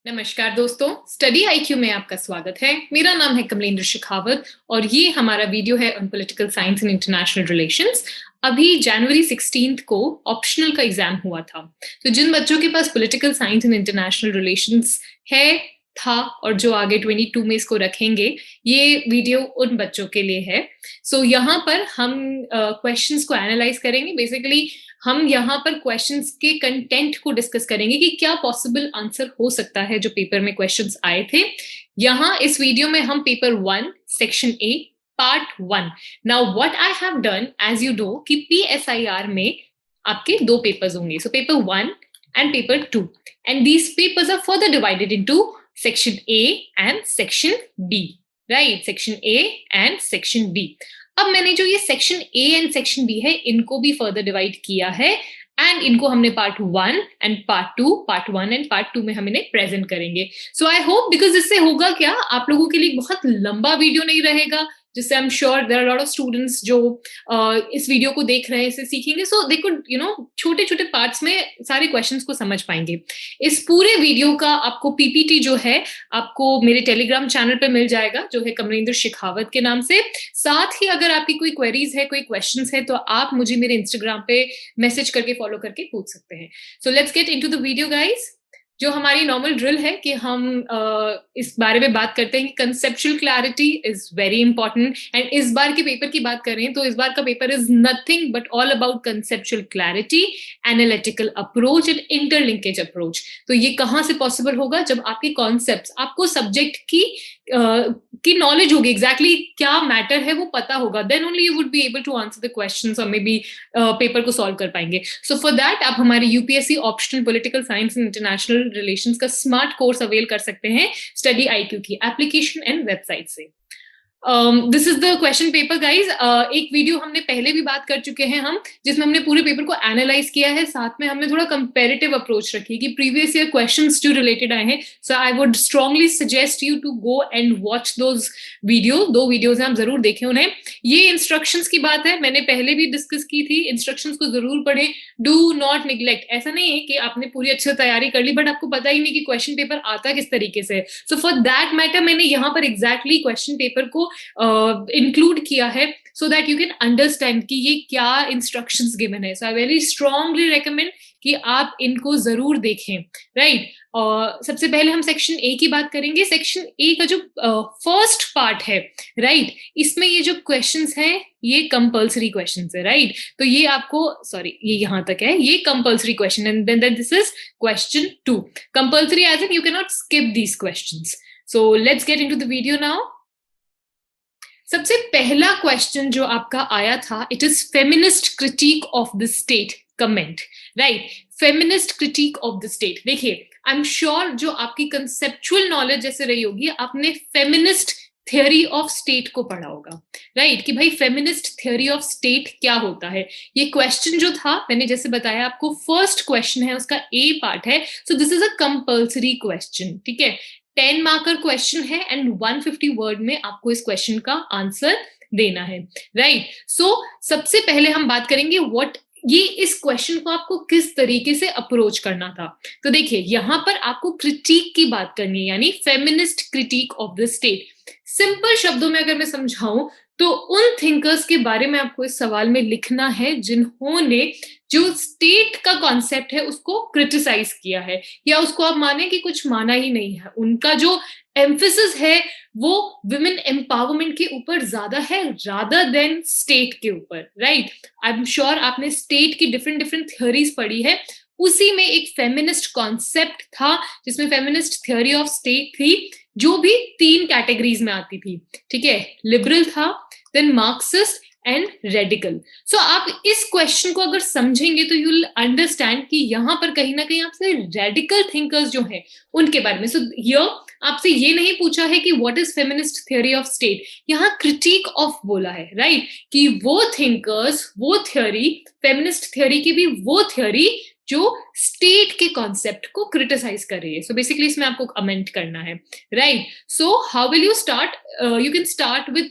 नमस्कार दोस्तों, study IQ में आपका स्वागत है। मेरा नाम है कमलेंद्र शेखावत और ये हमारा वीडियो है on political science and international relations. अभी जनवरी 16 को ऑप्शनल का एग्जाम हुआ था, तो जिन बच्चों के पास political science and international relations है था और जो आगे 22 में इसको रखेंगे, ये वीडियो उन बच्चों के लिए है। सो यहाँ पर हम क्वेश्चंस को एनालाइज करेंगे। बेसिकली हम यहाँ पर क्वेश्चंस के कंटेंट को डिस्कस करेंगे कि क्या पॉसिबल आंसर हो सकता है जो पेपर में क्वेश्चंस आए थे। यहाँ इस वीडियो में हम paper 1 section A part 1। Now what I have done, as you know कि PSIR में आपके दो पेपर्स होंगे, so paper 1 and paper 2, and these papers are further divided into section A and section B, right? Section A and section B. अब मैंने जो ये section A and section B है, इनको भी फर्दर डिवाइड किया है एंड इनको हमने part 1 and part 1 and part 2 में हम इन्हें प्रेजेंट करेंगे। सो आई होप, बिकॉज इससे होगा क्या, आप लोगों के लिए बहुत लंबा वीडियो नहीं रहेगा, जिससे I am sure there are lot of students जो इस वीडियो को देख रहे हैं, इसे सीखेंगे, सो दे कुड छोटे छोटे पार्ट्स में सारे क्वेश्चंस को समझ पाएंगे। इस पूरे वीडियो का आपको पीपीटी जो है आपको मेरे टेलीग्राम चैनल पे मिल जाएगा, जो है कमलेंद्र शेखावत के नाम से। साथ ही अगर आपकी कोई क्वेरीज है, कोई क्वेश्चंस है, तो आप मुझे मेरे इंस्टाग्राम पे मैसेज करके फॉलो करके पूछ सकते हैं। सो let's get into the video guys. जो हमारी नॉर्मल ड्रिल है कि हम इस बारे में बात करते हैं कि conceptual clarity is very important, and इस बार के पेपर की बात करें तो इस बार का paper is nothing but all about conceptual clarity, analytical approach and interlinkage approach. तो ये कहाँ से पॉसिबल होगा? जब आपके कॉन्सेप्ट्स, आपको सब्जेक्ट की नॉलेज होगी, एग्जैक्टली क्या मैटर है वो पता होगा, then only you would be able to answer the questions और मे बी पेपर को सॉल्व कर पाएंगे। सो फॉर दैट आप हमारे UPSC optional political science and international relations का स्मार्ट कोर्स अवेल कर सकते हैं स्टडी आईक्यू की एप्लीकेशन एंड वेबसाइट से। This is the question paper guys. एक वीडियो हमने पहले भी बात कर चुके हैं हम, जिसमें हमने पूरे पेपर को एनालाइज किया है, साथ में हमने थोड़ा कंपेरेटिव अप्रोच रखी कि प्रीवियस ईयर क्वेश्चंस जो रिलेटेड आए हैं। So I would strongly suggest you to go and watch those video. दो वीडियोज हैं, आप जरूर देखें उन्हें। ये इंस्ट्रक्शंस की बात है, मैंने पहले भी डिस्कस की थी, इंस्ट्रक्शंस को जरूर पढ़ें, डू नॉट निग्लेक्ट। ऐसा नहीं है कि आपने पूरी अच्छी तैयारी कर ली बट आपको पता ही नहीं कि क्वेश्चन पेपर आता किस तरीके से। सो फॉर दैट मैटर मैंने यहाँ पर एग्जैक्टली क्वेश्चन पेपर को इंक्लूड किया है so that you can understand कि ये क्या instructions given है। So I very strongly recommend कि आप इनको जरूर देखें, राइट? और सबसे पहले हम सेक्शन ए की बात करेंगे। सेक्शन ए का जो फर्स्ट पार्ट है, राइट, इसमें ये जो क्वेश्चंस हैं ये कंपल्सरी क्वेश्चंस है, राइट? तो ये आपको, सॉरी, ये यहाँ तक है, ये compulsory question, and then this is question 2। Compulsory as in you can not skip these questions. So let's get into the video now. सबसे पहला क्वेश्चन जो आपका आया था, it is feminist critique of the state comment, right? Feminist critique of the state. देखिए, I am sure जो आपकी conceptual knowledge जैसे रही होगी, आपने फेमिनिस्ट थ्योरी ऑफ स्टेट को पढ़ा होगा, राइट? कि भाई फेमिनिस्ट थ्योरी ऑफ स्टेट क्या होता है। ये क्वेश्चन जो था, मैंने जैसे बताया आपको, फर्स्ट क्वेश्चन है, उसका ए पार्ट है। So this is a compulsory question, ठीक है? 10 मार्कर क्वेश्चन है एंड 150 वर्ड में आपको इस क्वेश्चन का आंसर देना है, राइट? सो सबसे पहले हम बात करेंगे व्हाट, ये इस क्वेश्चन को आपको किस तरीके से अप्रोच करना था। तो देखिए, यहां पर आपको क्रिटिक की बात करनी है, यानी feminist critique of the state. Simple शब्दों में अगर मैं समझाऊं तो उन थिंकर्स के बारे में आपको इस सवाल में लिखना है जिन्होंने जो स्टेट का कॉन्सेप्ट है उसको क्रिटिसाइज किया है, या उसको आप माने कि कुछ माना ही नहीं है। उनका जो एम्फेसिस है वो विमेन एम्पावरमेंट के ऊपर ज्यादा है रादर देन स्टेट के ऊपर, राइट? आई एम श्योर आपने स्टेट की डिफरेंट थ्योरीज पढ़ी है, उसी में एक फेमिनिस्ट कॉन्सेप्ट था जिसमें फेमिनिस्ट थ्योरी ऑफ स्टेट थी, जो भी 3 कैटेगरीज में आती थी, ठीक है? लिबरल था, देन मार्क्सिस्ट एंड रेडिकल। सो आप इस क्वेश्चन को अगर समझेंगे तो यू विल अंडरस्टैंड कि यहाँ पर कहीं ना कहीं आपसे रेडिकल थिंकर्स जो हैं उनके बारे में। सो हियर आपसे ये नहीं पूछा है कि what is feminist theory of state, यहाँ क्रिटिक ऑफ बोला है, राइट? कि वो थिंकर्स, वो थ्योरी, फेमिनिस्ट थ्योरी की भी वो थ्योरी जो स्टेट के कॉन्सेप्ट को क्रिटिसाइज कर रही है। सो बेसिकली इसमें आपको कमेंट करना है, right? So how will you start? You can start with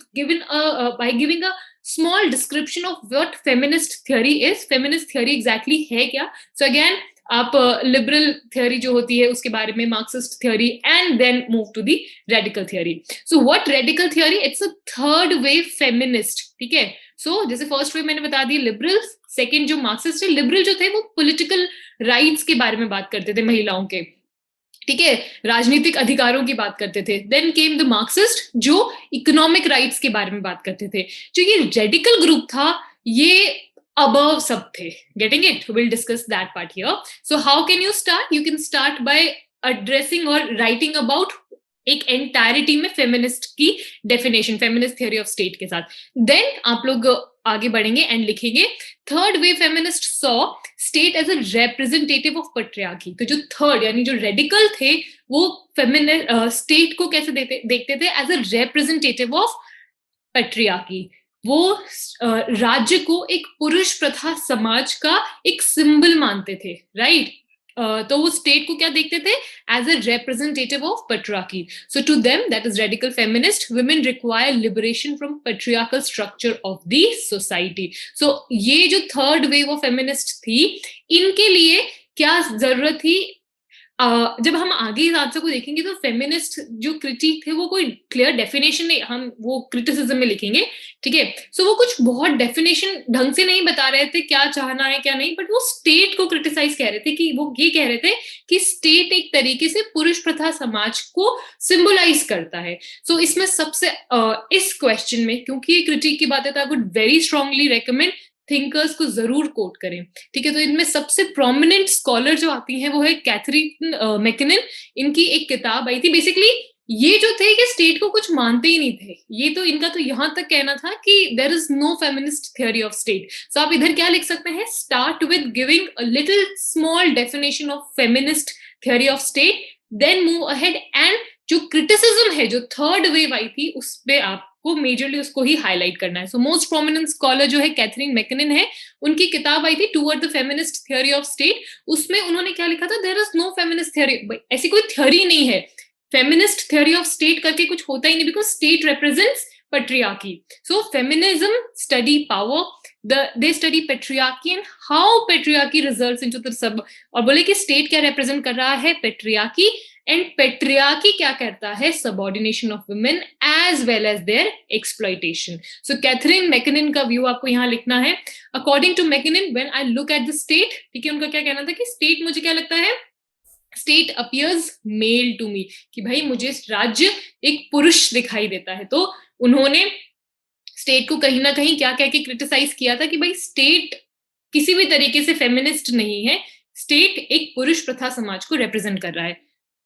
by giving a small description of what feminist theory is. Feminist theory exactly है क्या? So again, आप लिबरल थ्योरी जो होती है उसके बारे में, Marxist theory, and then move to the radical theory. So what radical theory? It's a third wave feminist. ठीक है, सो जैसे फर्स्ट वेव मैंने बता दी लिबरल, सेकंड जो मार्क्सिस्ट है, लिबरल जो थे वो पॉलिटिकल राइट्स के बारे में बात करते थे, महिलाओं के, ठीक है, राजनीतिक अधिकारों की बात करते थे. देन केम द मार्क्सिस्ट जो इकोनॉमिक राइट्स के बारे में बात करते थे. जो ये रेडिकल ग्रुप था ये अबव सब थे. Getting it? Will discuss that part here. So how can you start? You can start by addressing और राइटिंग अबाउट एक एंटायरिटी में फेमिनिस्ट की definition, feminist theory of state के साथ. देन आप लोग आगे बढ़ेंगे एंड लिखेंगे third wave feminist saw state as a representative of patriarchy. तो जो थर्ड यानी जो रेडिकल थे वो फेमिनिस्ट स्टेट को कैसे देखते थे? As a representative of patriarchy. वो राज्य को एक पुरुष प्रथा समाज का एक सिंबल मानते थे, राइट? तो वो स्टेट को क्या देखते थे? As a representative of patriarchy. So to them, that is radical feminist, women require liberation from patriarchal structure of the society. So ये जो थर्ड वेव ऑफ फेमिनिस्ट थी, इनके लिए क्या जरूरत थी? जब हम आगे इस आंसर को देखेंगे तो फेमिनिस्ट जो क्रिटिक थे वो कोई क्लियर डेफिनेशन नहीं, हम वो क्रिटिसिज्म में लिखेंगे, ठीक है. सो वो कुछ बहुत डेफिनेशन ढंग से नहीं बता रहे थे क्या चाहना है क्या नहीं, बट वो स्टेट को क्रिटिसाइज कह रहे थे कि वो ये कह रहे थे कि स्टेट एक तरीके से पुरुष प्रथा समाज को सिंबलाइज करता है. सो इसमें सबसे इस क्वेश्चन में, क्योंकि ये क्रिटिक की बात है, तो I would very strongly recommend thinkers को जरूर कोट करें, ठीक है. तो इनमें सबसे प्रोमिनेंट स्कॉलर जो आती है वो है कैथरीन मैकिनन. इनकी एक किताब आई थी. बेसिकली ये जो थे कि स्टेट को कुछ मानते ही नहीं थे. ये तो इनका तो यहां तक कहना था कि there is no feminist theory of state. So आप इधर क्या लिख सकते हैं? Start with giving a little small definition of feminist theory of state, then move ahead and जो क्रिटिसिज्म है जो थर्ड वेव आई थी उस पे आपको मेजरली उसको ही हाईलाइट करना है. सो मोस्ट प्रोमिनेंट स्कॉलर जो है कैथरीन मैकिनन है. उनकी किताब आई थी toward the feminist theory of state. उसमें उन्होंने क्या लिखा था? There is no feminist theory. ऐसी कोई थ्योरी नहीं है. फेमिनिस्ट थ्योरी ऑफ स्टेट करके कुछ होता ही नहीं, because state represents patriarchy. So feminism study power, they study patriarchy and how patriarchy results into the sub. और बोले कि स्टेट क्या रिप्रेजेंट कर रहा है? पेट्रियार्की. एंड पेट्रियार्की क्या करता है? Subordination of women as well as their exploitation. So Catherine MacKinnon का व्यू आपको यहाँ लिखना है. According to MacKinnon, when I look at the state, ठीक है, उनका क्या कहना था कि स्टेट, मुझे क्या लगता है, state appears male to me, कि भाई मुझे राज्य एक पुरुष दिखाई देता है. तो उन्होंने स्टेट को कहीं ना कहीं क्या कह के क्रिटिसाइज किया था कि भाई स्टेट किसी भी तरीके से फेमिनिस्ट नहीं है, स्टेट एक पुरुष प्रथा समाज को रिप्रेजेंट कर रहा है.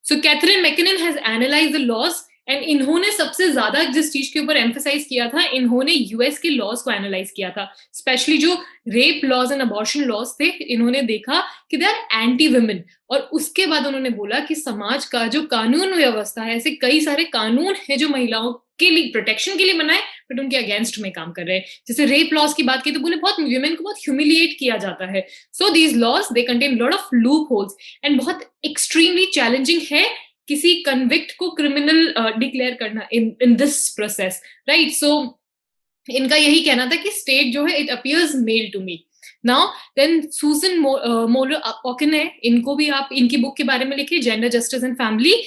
So Catherine MacKinnon has analyse the laws and इन्होंने सबसे ज्यादा जिस चीज के ऊपर एम्फेसाइज किया था, इन्होंने यूएस के लॉज को एनालाइज किया था, स्पेशली जो rape laws and abortion laws थे. इन्होंने देखा कि दे आर एंटी वुमेन. और उसके बाद उन्होंने बोला कि समाज का जो कानून व्यवस्था है, ऐसे कई सारे कानून है जो महिलाओं के लिए प्रोटेक्शन के लिए बनाए बट उनके अगेंस्ट में काम कर रहे हैं. जैसे रेप लॉज की बात की तो बोले बहुत वुमेन को बहुत ह्यूमिलिएट किया जाता है. So these laws they contain lot of loopholes and बहुत एक्सट्रीमली चैलेंजिंग है किसी कन्विक्ट को क्रिमिनल डिक्लेयर करना in this process, right. So इनका यही कहना था कि स्टेट जो है it appears male to me. Now then Susan Moller Okin है, इनको भी आप इनकी बुक के बारे में लिखिए, gender justice and family,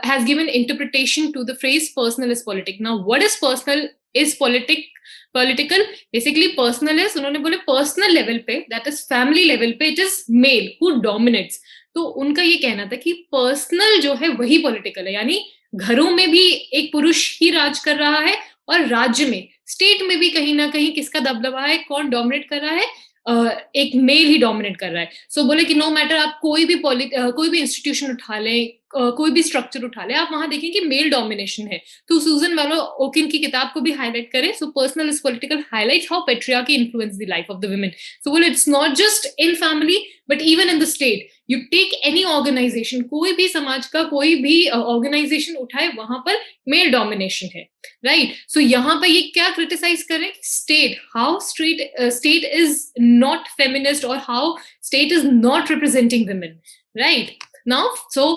has given interpretation to the phrase personal is politic. Now what is personal is political? Basically personal is, उन्होंने बोले personal level पे, that is family level पे, it is male who dominates. तो उनका ये कहना था कि पर्सनल जो है वही पॉलिटिकल है, यानी घरों में भी एक पुरुष ही राज कर रहा है और राज्य में, स्टेट में भी कहीं ना कहीं किसका दबदबा है, कौन डोमिनेट कर रहा है? एक मेल ही डोमिनेट कर रहा है. सो बोले कि नो मैटर आप कोई भी इंस्टीट्यूशन उठा लें, कोई भी स्ट्रक्चर उठा ले, आप वहां देखें कि मेल डोमिनेशन है. तो सुजन वालो ओकिन की किताब को भी हाईलाइट करें. So personal is political highlight how patriarchy influence the life of the women. So बोले it's not just in family but even in the state. You take any organisation, कोई भी समाज का कोई भी ऑर्गेनाइजेशन उठाए, वहां पर मेल डोमिनेशन है, राइट. सो यहाँ पर ये क्या क्रिटिसाइज करें? State, how state is not feminist और how state is not representing women, right. Now, so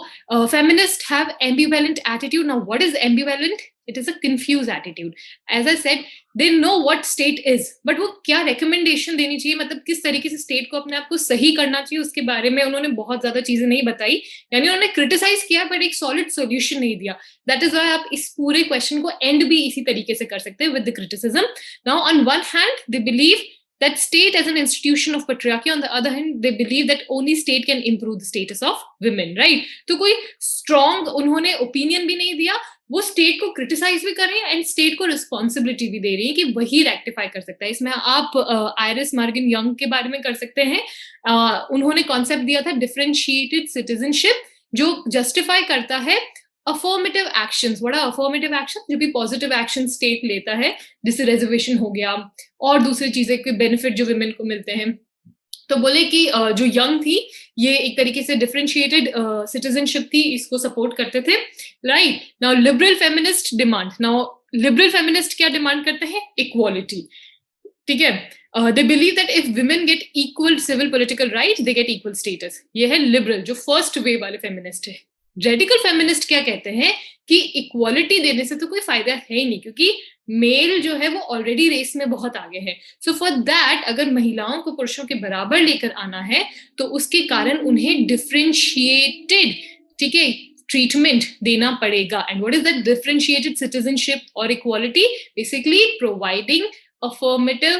feminists have ambivalent attitude. Now, what is ambivalent? It is a confused attitude. As I said, they know what state is, but वो क्या recommendation देनी चाहिए, मतलब किस तरीके से state को अपने आप को सही करना चाहिए, उसके बारे में उन्होंने बहुत ज्यादा चीजें नहीं बताई. यानी उन्होंने criticize किया, but एक solid solution नहीं दिया. That is why आप इस पूरे question को end भी इसी तरीके से कर सकते हैं with the criticism. Now, on one hand, they believe that state as an institution of patriarchy. On the other hand, they believe that only state can improve the status of women, right? तो कोई strong उन्होंने opinion भी नहीं दिया, वो state को criticise भी कर रही है एंड स्टेट को रिस्पॉन्सिबिलिटी भी दे रही है कि वही रेक्टिफाई कर सकता है. इसमें आप आयरिस मॉर्गन यंग के बारे में कर सकते हैं. उन्होंने कॉन्सेप्ट दिया था डिफरेंशिएटेड सिटीजनशिप, जो जस्टिफाई करता है affirmative actions. What are affirmative action? जो भी पॉजिटिव एक्शन स्टेट लेता है, जैसे रिजर्वेशन हो गया और दूसरी चीजें के बेनिफिट जो विमेन को मिलते हैं. तो बोले कि जो यंग थी ये एक तरीके से डिफरेंशिएटेड सिटीजनशिप थी, इसको सपोर्ट करते थे. Right. Now liberal feminist demand. Now liberal feminist क्या डिमांड करते हैं? इक्वालिटी. ठीक है. They believe that if women get equal civil political right, they get equal status. ये है लिबरल, जो फर्स्ट वेव वाले फेमिनिस्ट है. रेडिकल फेमिनिस्ट क्या कहते हैं कि इक्वालिटी देने से तो कोई फायदा है ही नहीं, क्योंकि मेल जो है वो ऑलरेडी रेस में बहुत आगे है. सो फॉर दैट, अगर महिलाओं को पुरुषों के बराबर लेकर आना है तो उसके कारण उन्हें डिफरेंशिएटेड, ठीक है, ट्रीटमेंट देना पड़ेगा. And what is that differentiated citizenship और equality? Basically providing affirmative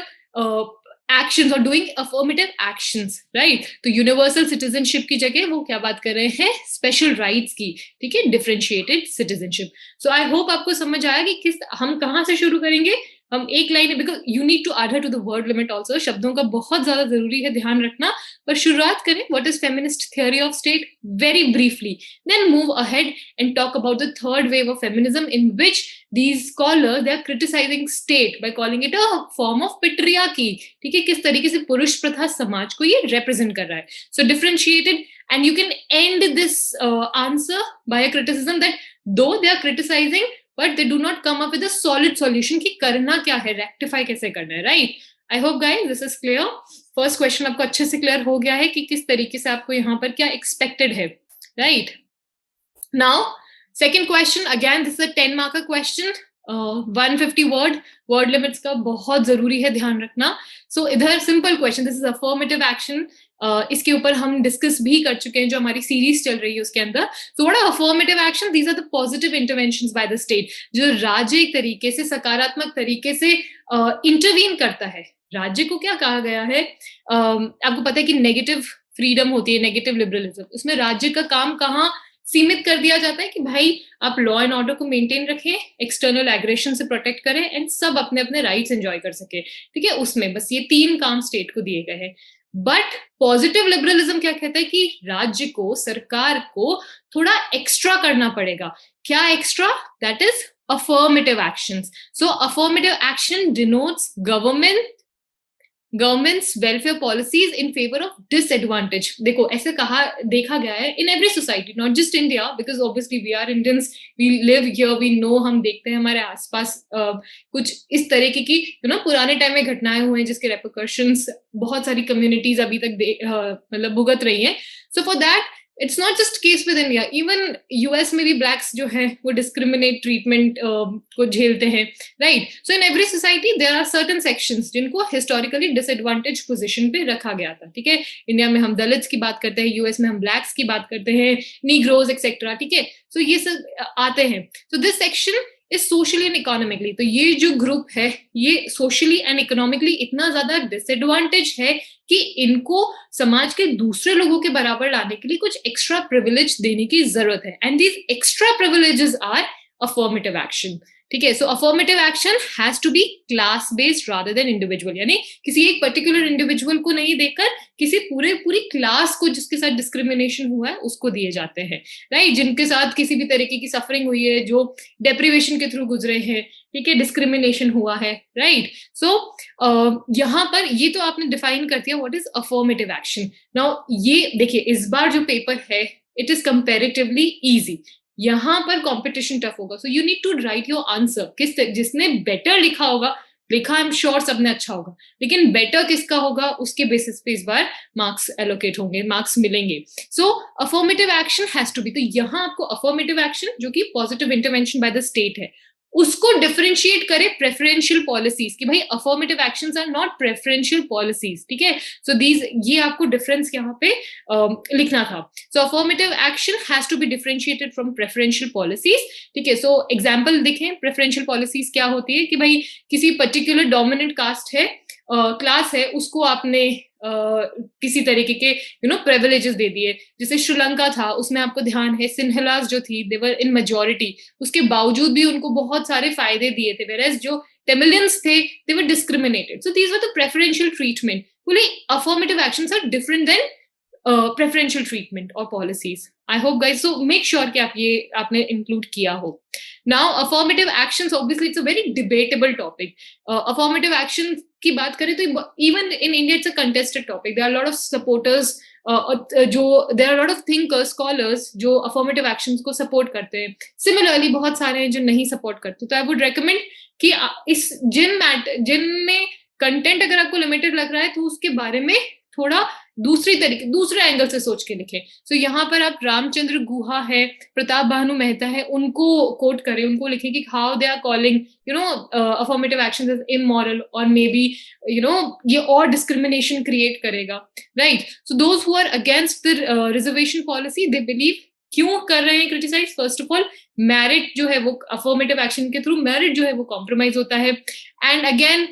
actions or doing affirmative actions, right? तो यूनिवर्सल सिटीजनशिप की जगह वो क्या बात कर रहे हैं? स्पेशल राइट्स की. ठीक है, differentiated citizenship. So I hope आपको समझ आया कि हम कहाँ से शुरू करेंगे. हम एक line, because you need to adhere to the word limit also. शब्दों का बहुत ज्यादा जरूरी है ध्यान रखना. पर शुरुआत करें. What is feminist theory of state? Very briefly. Then move ahead and talk about the third wave of feminism, in which these scholars they are criticizing state by calling it a form of patriarchy. ठीक है, किस तरीके से पुरुष प्रथा समाज को ये represent कर रहा है. So differentiated, and you can end this answer by a criticism that though they are criticizing, but they do not come up with a solid solution कि करना क्या है, rectify कैसे करना है. Right? I hope guys this is clear. First question आपको अच्छे से clear हो गया है कि किस तरीके से आपको यहाँ पर क्या expected है. Right? Now second question, again this is a 10 marker question, 150 word limits का बहुत जरूरी है ध्यान रखना. So इधर simple question, this is affirmative action. इसके ऊपर हम डिस्कस भी कर चुके हैं जो हमारी सीरीज चल रही है उसके अंदर. So what are affirmative action? These are the positive interventions by the state. जो राज्य एक तरीके से सकारात्मक तरीके से इंटरवीन करता है. राज्य को क्या कहा गया है? आपको पता है कि नेगेटिव फ्रीडम होती है, नेगेटिव लिबरलिज्म. उसमें राज्य का काम कहाँ सीमित कर दिया जाता है कि भाई आप लॉ एंड ऑर्डर को मेंटेन रखें, एक्सटर्नल एग्रेशन से प्रोटेक्ट करें एंड सब अपने अपने राइट्स एंजॉय कर सके. ठीक है, उसमें बस ये 3 काम स्टेट को दिए गए हैं. बट पॉजिटिव लिबरलिज्म क्या कहता है कि राज्य को, सरकार को थोड़ा एक्स्ट्रा करना पड़ेगा. क्या extra? That is affirmative actions. So affirmative action denotes governments welfare policies in favour of disadvantage. देखो ऐसे देखा गया है in every society, not just India, because obviously we are Indians, we live here, we know, हम देखते हैं हमारे आसपास कुछ इस तरीके की पुराने टाइम में घटनाएं हुए हैं जिसके रेपरकशंस बहुत सारी कम्युनिटीज अभी तक मतलब भुगत रही हैं. सो for that it's not just case with India, even US में भी ब्लैक्स जो है वो डिस्क्रिमिनेट ट्रीटमेंट को झेलते हैं. Right. So in every society there are certain sections जिनको हिस्टोरिकली डिसएडवांटेज पोजीशन पे रखा गया था. ठीक है, इंडिया में हम दलित्स की बात करते हैं, यूएस में हम ब्लैक्स की बात करते हैं, नीग्रोज एक्सेट्रा. ठीक है, सो ये सब आते हैं. So this section is socially and economically. तो ये जो ग्रुप है ये सोशली एंड इकोनॉमिकली इतना ज्यादा डिसएडवांटेज है कि इनको समाज के दूसरे लोगों के बराबर लाने के लिए कुछ एक्स्ट्रा प्रिविलेज देने की जरूरत है. And these extra privileges are affirmative action. ठीक है, so affirmative action has to be class based rather than individual. यानी किसी एक पर्टिकुलर इंडिविजुअल को नहीं देकर किसी पूरी क्लास को जिसके साथ डिस्क्रिमिनेशन हुआ है उसको दिए जाते हैं. राइट, जिनके साथ किसी भी तरीके की सफरिंग हुई है, जो डेप्रिवेशन के थ्रू गुजरे हैं, ठीक है, डिस्क्रिमिनेशन हुआ है. राइट. सो यहाँ पर ये तो आपने डिफाइन कर दिया what is affirmative action. Now ये देखिए इस बार जो पेपर है इट इज कंपैरेटिवली इजी. यहाँ पर कंपटीशन टफ होगा. So you need to write your answer. जिसने बेटर लिखा होगा लिखा आई एम श्योर सबने अच्छा होगा, लेकिन बेटर किसका होगा उसके बेसिस पे इस बार मार्क्स एलोकेट होंगे, मार्क्स मिलेंगे. So affirmative action has to be, तो यहाँ आपको अफर्मेटिव एक्शन जो कि positive intervention by the state है, उसको डिफरेंशिएट करे प्रेफरेंशियल पॉलिसीज कि भाई affirmative actions are not preferential policies. ठीक है, सो दीज, ये आपको डिफरेंस यहाँ पे लिखना था. So affirmative action has to be differentiated from preferential policies. ठीक है, सो एग्जाम्पल देखें, प्रेफरेंशियल पॉलिसीज क्या होती है कि भाई किसी पर्टिकुलर डोमिनेंट कास्ट है, क्लास है, उसको आपने किसी तरीके के प्रिविलेजेस दे दिए. जैसे श्रीलंका था, उसमें आपको ध्यान है सिन्हलास जो थी दे वर इन मेजोरिटी, उसके बावजूद भी उनको बहुत सारे फायदे दिए थे, वेयरएज जो तमिलियंस थे they were discriminated. So these were the preferential treatment. बोले affirmative actions are different than preferential treatment or policies. I hope guys, so make sure कि आप ये आपने include किया हो. Now affirmative actions, obviously it's a very debatable topic. Affirmative action की बात करें तो even in India it's a contested topic. There are a lot of supporters, there are a lot of thinkers, scholars जो affirmative actions को support करते हैं. Similarly बहुत सारे हैं जो नहीं support करते. तो I would recommend कि इस जिनमें कंटेंट अगर आपको लिमिटेड लग रहा है तो उसके बारे में थोड़ा दूसरे एंगल से सोच के लिखें. सो यहाँ पर आप रामचंद्र गुहा है, प्रताप भानु मेहता है, उनको कोट करें, उनको लिखें कि how they are calling affirmative actions as immoral और मे बी ये और डिस्क्रिमिनेशन क्रिएट करेगा, right. So those who are against the reservation policy, they believe क्यों कर रहे हैं criticise. First of all merit जो है वो अफर्मेटिव एक्शन के थ्रू मेरिट जो है वो कॉम्प्रोमाइज होता है. And again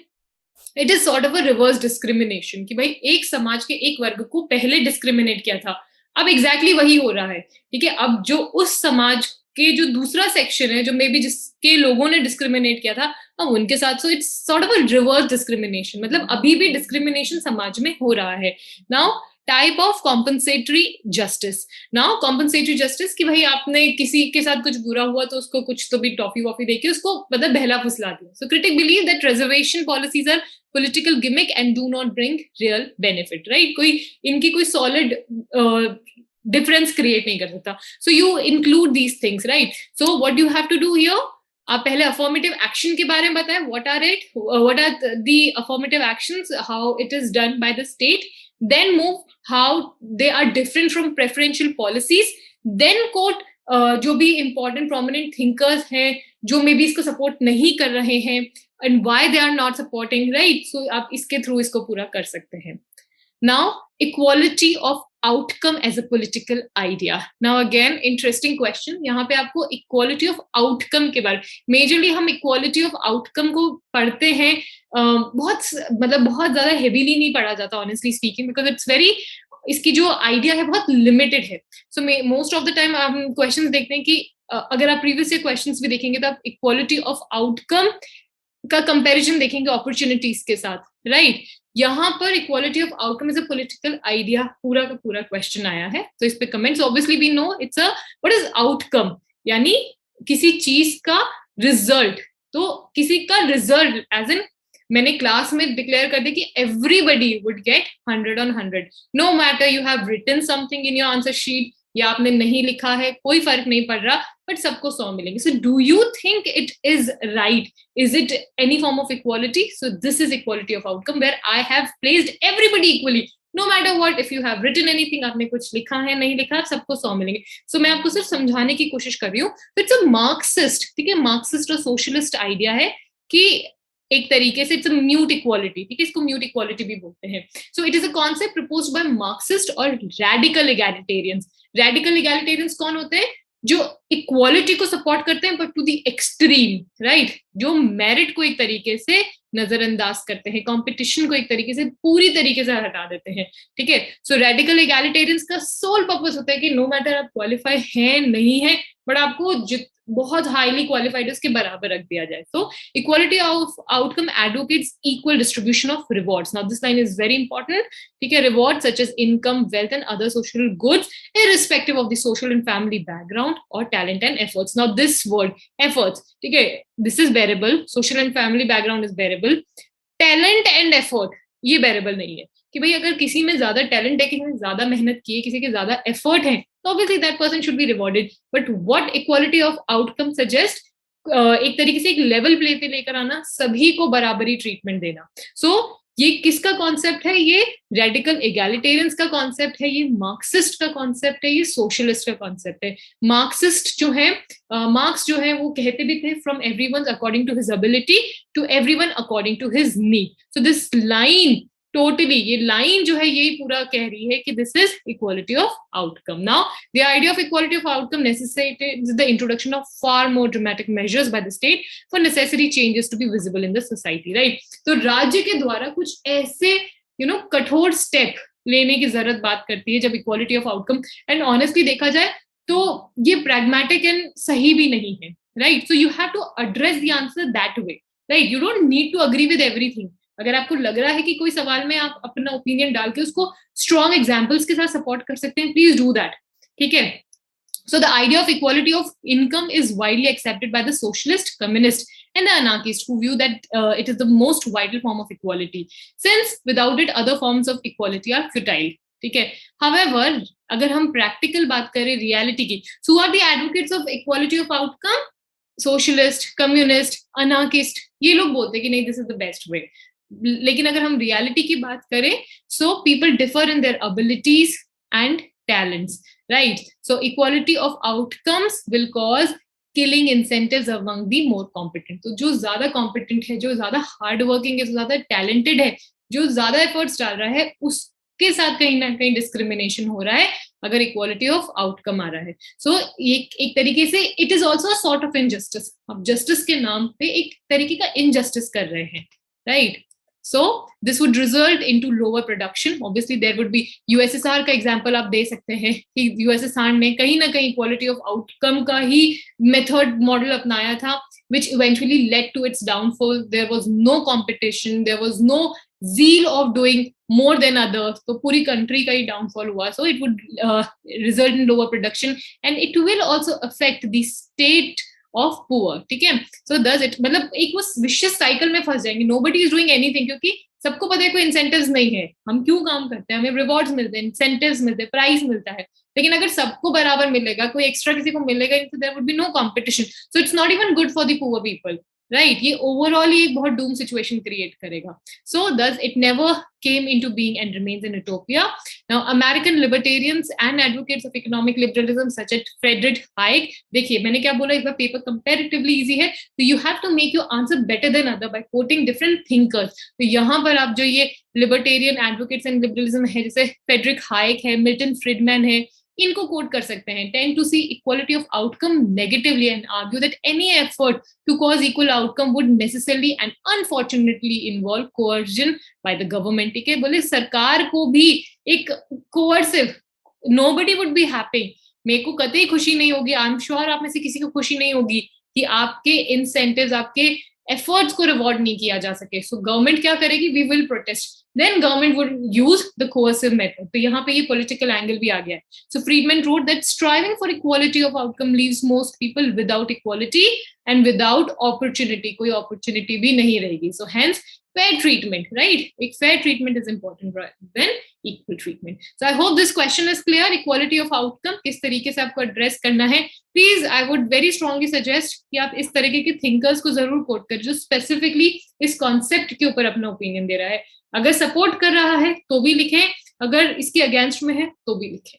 it is sort of a reverse discrimination कि भाई एक समाज के एक वर्ग को पहले डिस्क्रिमिनेट किया था, अब एग्जैक्टली वही हो रहा है. ठीक है, अब जो उस समाज के जो दूसरा सेक्शन है जो मे बी जिसके लोगों ने डिस्क्रिमिनेट किया था, अब उनके साथ, so it's sort of a reverse discrimination, मतलब अभी भी डिस्क्रिमिनेशन समाज में हो रहा है. Now type of compensatory justice. Now compensatory justice कि भाई आपने किसी के साथ कुछ बुरा हुआ तो उसको कुछ तो भी टॉफी वॉफी देके उसको मतलब बहला फुसला दिया. So critic believe that reservation policies are political gimmick and do not bring real benefit, right. कोई इनकी कोई solid difference create नहीं कर सकता. So you include these things, right. So what you have to do here, आप पहले affirmative action के बारे में बताएं, what are it, what are the affirmative actions, how it is done by the state, then move how they are different from preferential policies, then quote जो भी important prominent thinkers हैं जो may be इसको support नहीं कर रहे हैं and why they are not supporting, right. So आप इसके थ्रू इसको पूरा कर सकते हैं. Now equality of outcome as a political idea. Now again interesting question. यहाँ पे आपको equality of outcome के बारे, मेजरली हम equality of outcome को पढ़ते हैं, बहुत ज्यादा heavily नहीं पढ़ा जाता honestly speaking, because it's very, इसकी जो आइडिया है बहुत लिमिटेड है. So most of the time हम क्वेश्चंस देखते हैं कि अगर आप प्रीवियस ईयर क्वेश्चंस भी देखेंगे तो आप इक्वालिटी ऑफ आउटकम का कंपैरिजन देखेंगे अपॉर्चुनिटीज के साथ, राइट. यहाँ पर equality of outcome is a political idea, पूरा का पूरा क्वेश्चन आया है. तो इस पे comments, obviously we know it's a what is outcome, यानी किसी चीज का रिजल्ट. तो किसी का रिजल्ट एज इन मैंने क्लास में डिक्लेयर कर दी कि everybody would get 100 on 100, no matter you have written something in your answer sheet या आपने नहीं लिखा है, कोई फर्क नहीं पड़ रहा, बट सबको 100 मिलेंगे. So do you think it is right, is it any form of equality? So this is equality of outcome where I have placed everybody equally, no matter what, if you have written anything, आपने कुछ लिखा है नहीं लिखा, सबको 100 मिलेंगे. सो मैं आपको सिर्फ समझाने की कोशिश कर रही हूँ. इट्स अ मार्क्सिस्ट, ठीक है, मार्क्सिस्ट और सोशलिस्ट आइडिया है कि एक तरीके से इट्स अ म्यूट इक्वालिटी, ठीक है, इसको म्यूट इक्वालिटी भी बोलते हैं. So it is a concept proposed by Marxist और रैडिकल इगैलिटेरियंस. रैडिकल इगैलिटेरियंस कौन होते हैं? जो इक्वालिटी को सपोर्ट करते हैं but to the extreme, right, जो मेरिट को एक तरीके से नजरअंदाज करते हैं, कंपटीशन को एक तरीके से पूरी तरीके से हटा देते हैं. ठीक है, सो रेडिकल इगैलिटेरियंस का सोल पर्पस होता है कि नो मैटर आप क्वालिफाई हैं नहीं है, बट आपको बहुत हाईली क्वालिफाइड उसके बराबर रख दिया जाए. So equality of outcome advocates equal distribution of rewards. Now this line is very important. ठीक है, reward such as income, wealth and other social goods irrespective of the social and family background or talent and efforts. Now this word efforts, ठीक है, this is bearable, social and family background is bearable, talent and effort ये bearable नहीं है. कि भाई अगर किसी में ज्यादा टैलेंट है, किसी ने ज्यादा मेहनत की है, किसी के ज्यादा एफर्ट है, तो obviously that person should be rewarded. But what equality of outcome suggests? एक तरीके से एक लेवल प्ले पे लेकर आना, सभी को बराबरी ट्रीटमेंट देना। सो ये किसका कॉन्सेप्ट है? ये रेडिकल एगैलिटेरियंस का कॉन्सेप्ट है, ये मार्क्सिस्ट का कॉन्सेप्ट है, ये सोशलिस्ट का कॉन्सेप्ट है। मार्क्सिस्ट जो है, मार्क्स जो है वो कहते भी थे from everyone according to his ability to everyone according to his need. So this line totally, ये लाइन जो है यही पूरा कह रही है कि this is equality of outcome. Now the idea of equality of outcome necessitates the introduction of far more dramatic measures by the state for necessary changes to be visible in the society, right? तो राज्य के द्वारा कुछ ऐसे कठोर step लेने की जरूरत बात करती है जब equality of outcome, and honestly देखा जाए तो ये प्रैग्मेटिक एंड सही भी नहीं है, right? So you have to address the answer that way, right? You don't need to agree with everything. अगर आपको लग रहा है कि कोई सवाल में आप अपना ओपिनियन डाल के उसको स्ट्रॉन्ग एग्जाम्पल्स के साथ सपोर्ट कर सकते हैं, प्लीज डू दैट, ठीक है? So the idea of equality of income is widely accepted by the socialist, communist, and the anarchist, who view that it is the most vital form of equality, since without it other forms of equality are futile. ठीक है? However, अगर हम practical बात करें reality की, so who are the advocates of equality of outcome? Socialist, communist, anarchist, ये लोग बोलते हैं कि नहीं, this is the best way. लेकिन अगर हम reality की बात करें, so people differ in their abilities and talents, right? So equality of outcomes will cause killing incentives among the more competent. तो जो ज्यादा competent है, जो ज्यादा hard working है, जो ज्यादा talented है, जो ज्यादा efforts डाल रहा है, उसके साथ कहीं ना कहीं discrimination हो रहा है अगर equality of outcome आ रहा है। So एक तरीके से it is also a sort of injustice. अब justice के नाम पे एक तरीके का injustice कर रहे हैं, right? So this would result into lower production. Obviously there would be USSR का example आप दे सकते हैं कि USSR ने कहीं ना कहीं quality of outcome का ही method model अपनाया था, which eventually led to its downfall. There was no competition, there was no zeal of doing more than others. तो पूरी country का ही downfall हुआ. So it would result in lower production, and it will also affect the state of poor, ठीक है? सो thus it, मतलब एक वो vicious cycle में फंस जाएंगे, नोबडी इज डूइंग एनीथिंग, क्योंकि सबको पता है कोई इंसेंटिव्स नहीं है, हम क्यों काम करते हैं, हमें रिवॉर्ड्स मिलते हैं, इंसेंटिव्स मिलते हैं, प्राइस मिलता है, लेकिन अगर सबको बराबर मिलेगा, कोई एक्स्ट्रा किसी को मिलेगा, तो there would be no competition, so it's not even good for the poor people, right? ये ओवरऑल ही एक बहुत डूम सिचुएशन क्रिएट करेगा. So thus it never came into being and remains an utopia. Now, American libertarians and advocates of economic liberalism, such as Friedrich Hayek, देखिए मैंने क्या बोला, इस बार पेपर comparatively easy है, तो you have to make your answer better than other by quoting different thinkers. तो यहाँ पर आप जो ये libertarian advocates and liberalism है, जैसे Friedrich Hayek है, Milton Friedman है, इनको कोट कर सकते हैं, tend to see equality of outcome negatively and argue that any effort to cause equal outcome would necessarily and unfortunately involve coercion by the government. ठीक है? बोले सरकार को भी एक coercive, nobody would be happy. मेरे को कतई खुशी नहीं होगी, आई एम श्योर आप में से किसी को खुशी नहीं होगी कि आपके इंसेंटिव्स, आपके एफर्ट्स को रिवॉर्ड नहीं किया जा सके. सो गवर्नमेंट क्या करेगी? We will protest, then government would use the coercive method. तो यहाँ पे ये political angle भी आ गया है. So Friedman wrote that striving for equality of outcome leaves most people without equality and without opportunity. कोई opportunity भी नहीं रहेगी. So hence fair treatment, right? एक fair treatment is important rather than equal treatment. So I hope this question is clear. Equality of outcome किस तरीके से आपको address करना है? Please, I would very strongly suggest कि आप इस तरीके के thinkers को जरूर quote करें जो specifically इस concept के ऊपर अपना opinion दे रहा है. अगर सपोर्ट कर रहा है तो भी लिखें, अगर इसके अगेंस्ट में है तो भी लिखें.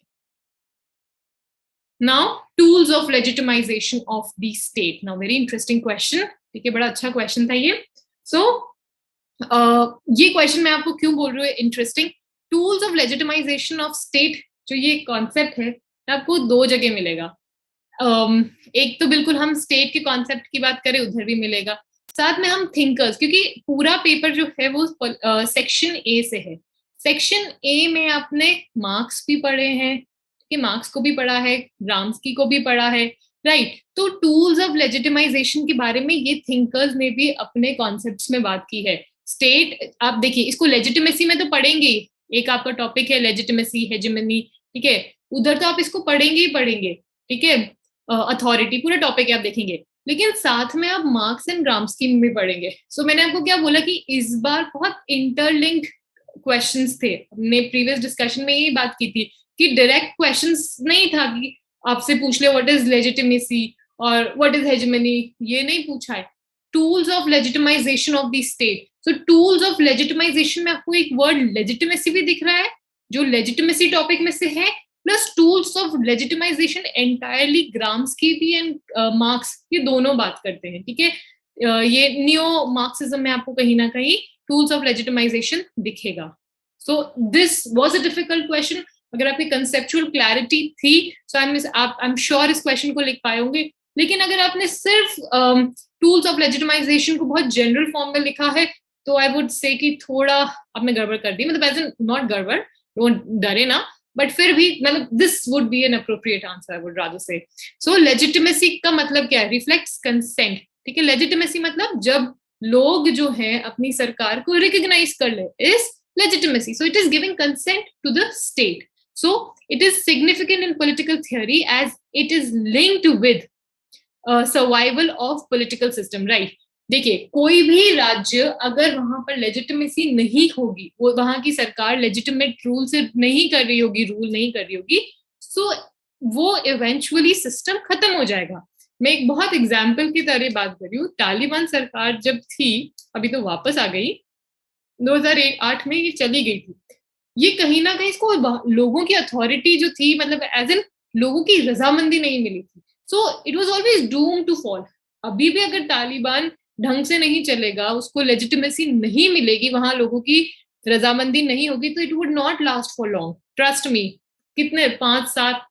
Now tools of legitimisation of the state. Now very interesting question, ठीक है? बड़ा अच्छा क्वेश्चन था ये. सो ये क्वेश्चन मैं आपको क्यों बोल रही हूँ interesting? Tools of legitimisation of state जो ये कॉन्सेप्ट है आपको दो जगह मिलेगा. एक तो बिल्कुल हम स्टेट के कॉन्सेप्ट की बात करें उधर भी मिलेगा, साथ में हम थिंकर्स, क्योंकि पूरा पेपर जो है वो सेक्शन ए से है. सेक्शन ए में आपने मार्क्स भी पढ़े हैं, कि मार्क्स को भी पढ़ा है, ग्राम्स्की को भी पढ़ा है, राइट? तो टूल्स ऑफ लेजिटिमाइजेशन के बारे में ये थिंकर्स ने भी अपने कॉन्सेप्ट्स में बात की है. स्टेट, आप देखिए इसको लेजिटिमेसी में तो पढ़ेंगे ही, एक आपका टॉपिक है लेजिटिमेसी, हेजेमनी, ठीक है? उधर तो आप इसको पढ़ेंगे ही पढ़ेंगे, ठीक है? अथॉरिटी पूरा टॉपिक है, आप देखेंगे, लेकिन साथ में आप मार्क्स एंड ग्राम्स्की में भी पढ़ेंगे. सो मैंने आपको क्या बोला कि इस बार बहुत इंटरलिंक्ड क्वेश्चंस थे. हमने प्रीवियस डिस्कशन में यही बात की थी कि डायरेक्ट क्वेश्चंस नहीं था कि आपसे पूछ ले व्हाट इज लेजिटिमेसी और व्हाट इज हेजेमनी ये नहीं पूछा है। Tools of legitimisation of the state, so tools of legitimisation में आपको एक वर्ड लेजिटिमेसी भी दिख रहा है जो लेजिटिमेसी टॉपिक में से है, plus tools of legitimisation entirely Gramsci भी एंड मार्क्स, ये दोनों बात करते हैं, ठीक है। ये नियो मार्क्सिज्म में आपको कहीं ना कहीं टूल्स ऑफ लेजिटिमाइजेशन दिखेगा। So this was a difficult question, अगर आपकी कंसेप्चुअल क्लैरिटी थी सो आई एम श्योर इस क्वेश्चन को लिख पाए होंगे। लेकिन अगर आपने सिर्फ टूल्स ऑफ लेजिटिमाइजेशन को बहुत जनरल फॉर्म में लिखा है तो आई वुड से कि थोड़ा आपने गड़बड़ कर दी, मतलब एज एन नॉट गड़बड़, डोंट डरे ना, बट फिर भी मतलब this would be an appropriate answer, I would rather से। सो लेजिटिमेसी का मतलब क्या है? रिफ्लेक्ट्स कंसेंट, ठीक है। लेजिटिमेसी मतलब जब लोग जो हैं अपनी सरकार को रिकॉग्नाइज कर ले, is legitimacy. So it is giving consent to the state. So it is significant in political theory as it is linked with survival of political system, right? देखिए, कोई भी राज्य अगर वहां पर लेजिटिमेसी नहीं होगी, वो वहां की सरकार लेजिटिमेट रूल से नहीं कर रही होगी, रूल नहीं कर रही होगी, सो वो इवेंचुअली सिस्टम खत्म हो जाएगा। मैं एक बहुत एग्जाम्पल की तरह बात कर रही हूँ। तालिबान सरकार जब थी, अभी तो वापस आ गई, 2008 में ये चली गई थी, ये कहीं ना कहीं इसको लोगों की अथॉरिटी जो थी, मतलब एज एन लोगों की रजामंदी नहीं मिली थी, so it was always doom to fall. अभी भी अगर तालिबान ढंग से नहीं चलेगा, उसको लेजिटिमेसी नहीं मिलेगी, वहां लोगों की रजामंदी नहीं होगी, तो it would not last for long, trust me. कितने 5-7,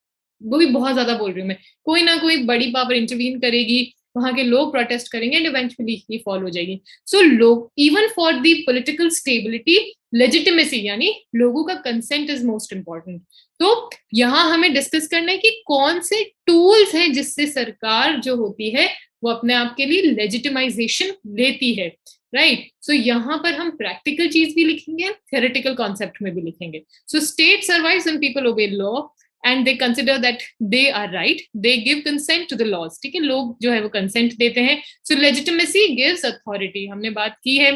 वो भी बहुत ज्यादा बोल रही हूँ मैं, कोई ना कोई बड़ी पावर इंटरवीन करेगी, वहां के लोग प्रोटेस्ट करेंगे एंड इवेंचुअली ये फॉल हो जाएगी। सो लोग, even for the political stability, legitimacy यानी लोगों का कंसेंट इज मोस्ट इंपॉर्टेंट। तो यहाँ हमें डिस्कस करना है कि कौन से टूल्स हैं जिससे सरकार जो होती है वो अपने आप के लिए लेजिटिमाइजेशन लेती है, राइट। सो यहाँ पर हम प्रैक्टिकल चीज भी लिखेंगे, थ्योरेटिकल कॉन्सेप्ट में भी लिखेंगे। So state survives when people obey law and they consider that they are right, they give consent to the laws, ठीक है, लोग जो है वो कंसेंट देते हैं। so legitimacy gives authority, हमने बात की है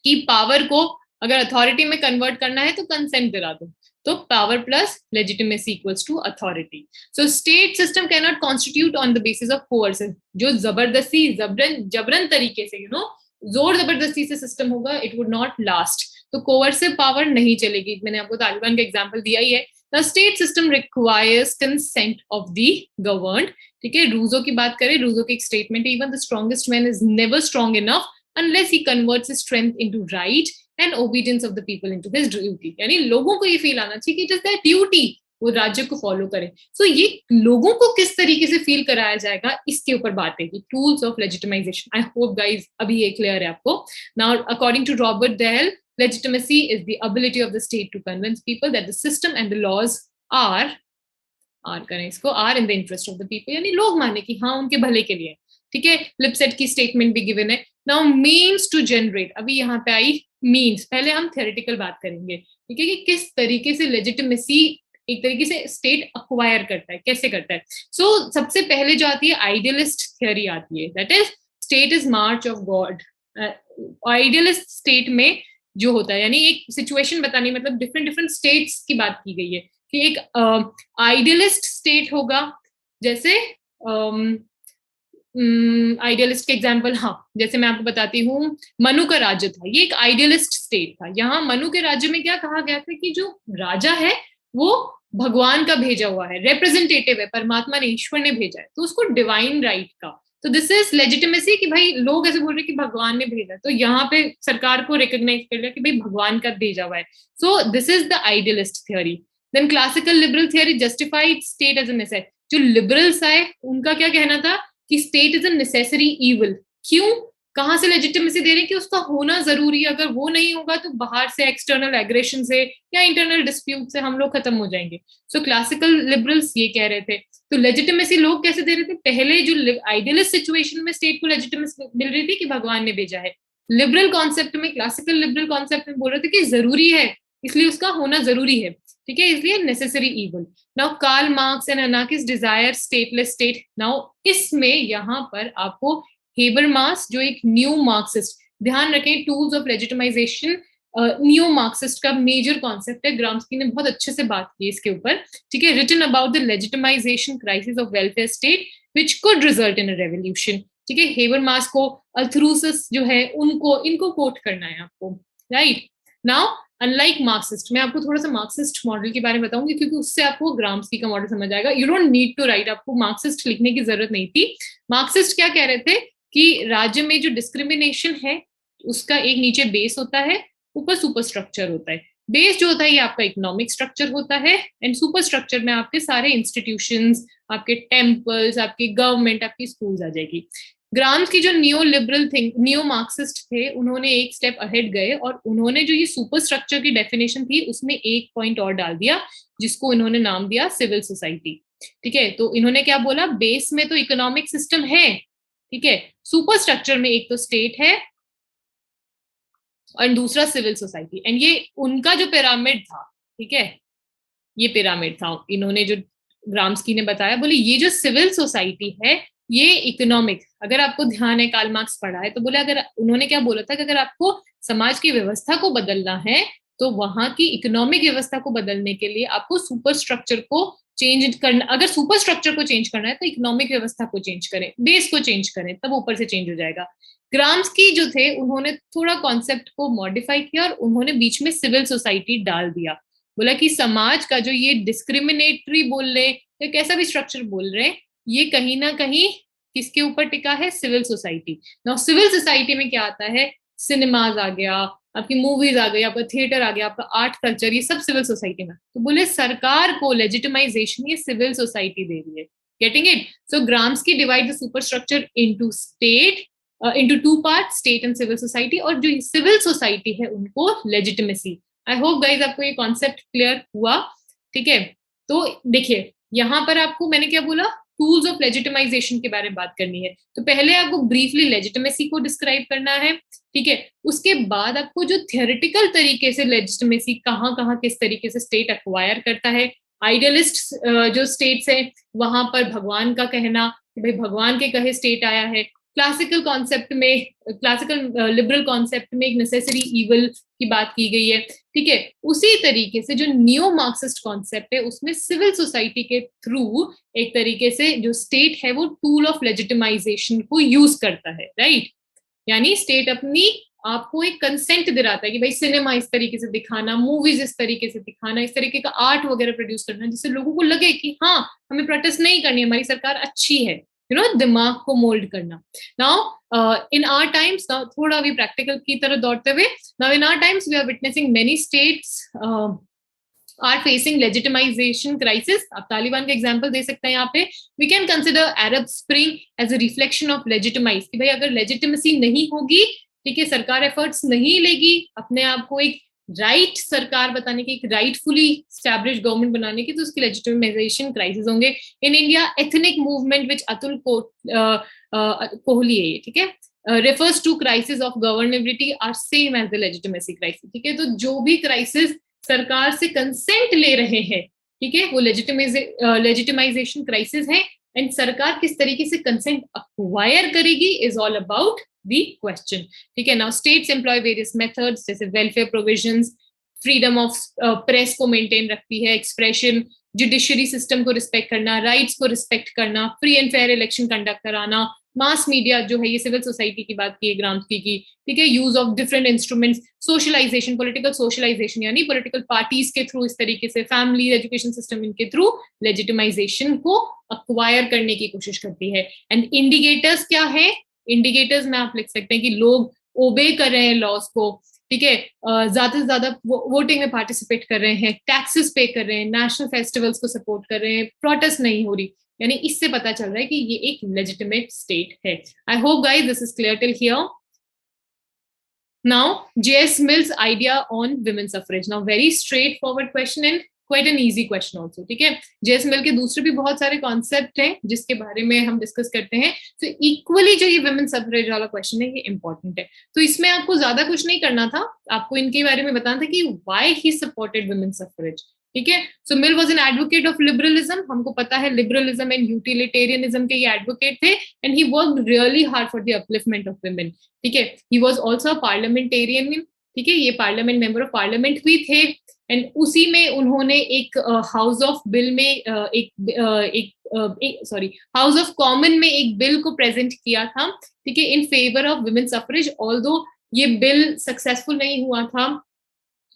कि पावर को अगर अथॉरिटी में कन्वर्ट करना है तो कंसेंट दिला दो, तो power plus legitimacy equals to authority. So state system can not constitute on the basis of coercion, जो जबरदस्ती जबरन तरीके से जोर जबरदस्ती से सिस्टम होगा, इट वुड नॉट लास्ट। तो कोअर्सिव पावर नहीं चलेगी, मैंने आपको तालिबान का एग्जाम्पल दिया ही है। The state system requires consent of the governed, ठीक है। रूजो की बात करें, रूजो की एक स्टेटमेंट है, even the strongest man is never strong enough unless he converts his strength into right and obedience of the people into his duty, यानी लोगों को ये फील आना चाहिए कि इट इज देयर ड्यूटी, वो राज्य को फॉलो करें। सो ये लोगों को किस तरीके से फील कराया जाएगा, इसके ऊपर बात है कि tools of legitimization. I hope guys अभी ये क्लियर है आपको। Now according to Robert Dahl, legitimacy is the ability of the state to convince people that the system and the laws are करें इसको, are in the interest of the people, यानी लोग माने कि हाँ उनके भले के लिए, ठीक है। लिपसेट की स्टेटमेंट भी गिवन है। नाउ मीन्स टू जनरेट, अभी यहाँ पे आई मीन्स, पहले हम थ्योरेटिकल बात करेंगे, ठीक है, कि किस तरीके से लेजिटिमेसी एक तरीके से स्टेट अक्वायर करता है, कैसे करता है। सो सबसे पहले जो आती है आइडियलिस्ट थ्योरी आती है, that is state is March of God. Idealist state में जो होता है, यानी एक सिचुएशन बतानी, मतलब डिफरेंट स्टेट्स की बात की गई है कि एक आइडियलिस्ट स्टेट होगा, जैसे आइडियलिस्ट के एग्जांपल, हाँ जैसे मैं आपको बताती हूँ, मनु का राज्य था, ये एक आइडियलिस्ट स्टेट था। यहाँ मनु के राज्य में क्या कहा गया था कि जो राजा है वो भगवान का भेजा हुआ है, रिप्रेजेंटेटिव है, परमात्मा ने, ईश्वर ने भेजा है, तो उसको डिवाइन राइट का, तो दिस इज लेजिटिमेसी कि भाई लोग ऐसे बोल रहे हैं कि भगवान ने भेजा, तो यहाँ पे सरकार को रिकॉग्नाइज कर लिया कि भाई भगवान का भेजा हुआ है। So this is the idealist theory. Then classical liberal theory justified state as a necessity. जो लिबरल्स आए उनका क्या कहना था कि state is a necessary evil. क्यों, कहाँ से लेजिटिमेसी दे रहे हैं कि उसका होना जरूरी है, अगर वो नहीं होगा तो बाहर से एक्सटर्नल एग्रेशन से या इंटरनल डिस्प्यूट से हम लोग खत्म हो जाएंगे। सो क्लासिकल लिबरल्स ये कह रहे थे। तो लेजिटिमेसी लोग कैसे दे रहे थे, पहले जो आइडियलिस्ट सिचुएशन में स्टेट को लेजिटिमेसी मिल रही थी कि भगवान ने भेजा है, लिबरल कॉन्सेप्ट में, क्लासिकल लिबरल कॉन्सेप्ट में बोल रहे थे कि जरूरी है, इसलिए उसका होना जरूरी है, ठीक है, इसलिए necessary evil. Now Karl Marx and anarchist desire stateless state. Now इसमें यहाँ पर आपको हेबरमास जो एक न्यू मार्क्सिस्ट, ध्यान रखें tools of legitimisation new Marxist का मेजर कॉन्सेप्ट है, ग्राम्स्की ने बहुत अच्छे से बात की इसके ऊपर, ठीक है। Written about the legitimization crisis of welfare state which could result in a revolution. ठीक है, हेबरमास को, अल्थरूसस जो है इनको कोट करना है आपको, राइट? नाउ अनलाइक मार्क्सिस्ट, मैं आपको थोड़ा सा मार्क्सिस्ट मॉडल के बारे में बताऊंगी क्योंकि उससे आपको ग्राम्स्की का मॉडल समझ आएगा. You don't need to write, आपको मार्क्सिस्ट लिखने की जरूरत नहीं थी. मार्क्सिस्ट क्या कह रहे थे कि राज्य में जो डिस्क्रिमिनेशन है उसका एक नीचे बेस होता है, ऊपर सुपर स्ट्रक्चर होता है. बेस जो होता है ये आपका इकोनॉमिक स्ट्रक्चर होता है, एंड सुपर स्ट्रक्चर में आपके सारे इंस्टीट्यूशंस, आपके टेम्पल्स, आपकी गवर्नमेंट, आपकी स्कूल्स आ जाएगी. ग्राम्स्की जो नियो लिबरल नियो मार्क्सिस्ट थे, उन्होंने एक स्टेप अहेड गए और उन्होंने जो ये सुपर स्ट्रक्चर की डेफिनेशन थी उसमें एक पॉइंट और डाल दिया जिसको इन्होंने नाम दिया सिविल सोसाइटी. ठीक है, तो इन्होंने क्या बोला, बेस में तो इकोनॉमिक सिस्टम है, ठीक है, सुपर स्ट्रक्चर में एक तो स्टेट है और दूसरा सिविल सोसाइटी. एंड ये उनका जो पिरामिड था, ठीक है, ये पिरामिड था, इन्होंने जो ग्राम्स्की ने बताया, बोले ये जो सिविल सोसाइटी है ये इकोनॉमिक, अगर आपको ध्यान है कार्ल मार्क्स पढ़ा है तो बोले, अगर उन्होंने क्या बोला था कि अगर आपको समाज की व्यवस्था को बदलना है तो वहां की इकोनॉमिक व्यवस्था को बदलने के लिए आपको सुपर स्ट्रक्चर को चेंज करना, अगर सुपर स्ट्रक्चर को चेंज करना है तो इकोनॉमिक व्यवस्था को चेंज करें, बेस को चेंज करें, तब ऊपर से चेंज हो जाएगा. ग्राम्स्की जो थे उन्होंने थोड़ा कॉन्सेप्ट को मॉडिफाई किया और उन्होंने बीच में सिविल सोसाइटी डाल दिया. बोला कि समाज का जो ये डिस्क्रिमिनेटरी बोल रहे या कैसा भी स्ट्रक्चर बोल रहे हैं, ये कहीं ना कहीं किसके ऊपर टिका है, civil society. Now civil society में क्या आता है, सिनेमाज आ गया, आपकी मूवीज आ गई, आपका थिएटर आ गया, आपका आर्ट कल्चर, ये सब सिविल सोसाइटी में. तो बोले सरकार को लेजिटिमाइजेशन ये सिविल सोसाइटी दे रही है. Getting it? So Gramsci divide the superstructure into state, into two part, state and civil society, और जो सिविल सोसाइटी है उनको लेजिटिमेसी. आई होप गाइज आपको ये कॉन्सेप्ट क्लियर हुआ. ठीक है, तो देखिए यहाँ पर आपको मैंने क्या बोला, टूल्स ऑफ लेजिटिमाइजेशन के बारे में बात करनी है. तो पहले आपको ब्रीफली लेजिटिमेसी को डिस्क्राइब करना है, ठीक है. उसके बाद आपको जो थियोरेटिकल तरीके से लेजिटिमेसी कहाँ कहाँ किस तरीके से स्टेट एक्वायर करता है, आइडियलिस्ट जो स्टेट्स है वहां पर भगवान का कहना, भाई भगवान के कहे स्टेट आया है. क्लासिकल कॉन्सेप्ट में, क्लासिकल लिबरल कॉन्सेप्ट में एक नेसेसरी ईवल की बात की गई है. ठीक है, उसी तरीके से जो नियो मार्क्सिस्ट कॉन्सेप्ट है उसमें सिविल सोसाइटी के थ्रू एक तरीके से जो स्टेट है वो टूल ऑफ लेजिटिमाइजेशन को यूज करता है, राइट. यानी स्टेट अपनी आपको एक कंसेंट दिलाता है कि भाई सिनेमा इस तरीके से दिखाना, मूवीज इस तरीके से दिखाना, इस तरीके का आर्ट वगैरह प्रोड्यूस करना जिससे लोगों को लगे कि हाँ हमें प्रोटेस्ट नहीं करनी, हमारी सरकार अच्छी है, यू नो, दिमाग को मोल्ड करना. Now in our times, now थोड़ा भी प्रैक्टिकल की तरह दौड़ते हुए, now in our times we are witnessing many states are facing legitimization crisis. आप तालिबान का एग्जांपल दे सकते हैं यहाँ पे. We can consider Arab Spring as a reflection of legitimize, कि भाई अगर legitimacy नहीं होगी, ठीक है, सरकार एफर्ट्स नहीं लेगी अपने आप को एक राइट सरकार बताने की, एक राइटफुली स्टैब्लिश गवर्नमेंट बनाने की, तो उसकी लेजिटिमाइजेशन क्राइसिस होंगे. In India ethnic movement which Atul Kohli है, ठीक है, refers to crisis of governability are same as the legitimacy crisis. ठीक है, तो जो भी क्राइसिस सरकार से कंसेंट ले रहे हैं, ठीक है, वो लेजिटिमाइजेशन क्राइसिस है. एंड सरकार किस तरीके से कंसेंट अक्वायर करेगी is all about the question. ठीक है, now states employ various methods जैसे welfare provisions, freedom of press को मेंटेन रखती है, एक्सप्रेशन, जुडिशरी सिस्टम को रिस्पेक्ट करना, राइट्स को रिस्पेक्ट करना, free and fair election conduct कराना, मास मीडिया जो है, ये सिविल सोसाइटी की बात की है ग्राम्स्की की, ठीक है, use of different instruments, socialisation, political socialisation यानी पॉलिटिकल पार्टीज के थ्रू, इस तरीके से फैमिली एजुकेशन सिस्टम इनके थ्रू लेजिटिमाइजेशन को अक्वायर करने की कोशिश करती है. एंड इंडिकेटर्स क्या है, इंडिकेटर्स में आप लिख सकते हैं कि लोग ओबे कर रहे हैं लॉज को, ठीक है, ज्यादा से ज्यादा वोटिंग में पार्टिसिपेट कर रहे हैं, टैक्सेस पे कर रहे हैं, नेशनल फेस्टिवल्स को सपोर्ट कर रहे हैं, प्रोटेस्ट नहीं हो रही, यानी इससे पता चल रहा है कि ये एक लेजिटिमेट स्टेट है. I hope guys this is clear till here. Now J.S. Mill's idea on women suffrage. Now very straightforward question and quite an easy question also. ठीक है, J.S. Mill के दूसरे भी बहुत सारे कॉन्सेप्ट हैं जिसके बारे में हम डिस्कस करते हैं. तो इक्वली जो ये women suffrage वाला क्वेश्चन है ये इंपॉर्टेंट है. तो इसमें आपको ज्यादा कुछ नहीं करना था, आपको इनके बारे में बताना था कि why he supported women suffrage. ठीक है, so Mill was an advocate of liberalism. हमको पता है लिबरलिज्म एंड यूटिलिटेरियनिज्म के ये एडवोकेट थे, and he worked really hard for the upliftment of women. ठीक है, he was also a parliamentarian. ठीक है, ये पार्लियामेंट मेंबर ऑफ पार्लियामेंट भी थे. एंड उसी में उन्होंने एक हाउस ऑफ बिल में हाउस ऑफ कॉमन में एक बिल को प्रेजेंट किया था, ठीक है, इन favour of women suffrage. Although ये बिल सक्सेसफुल नहीं हुआ था,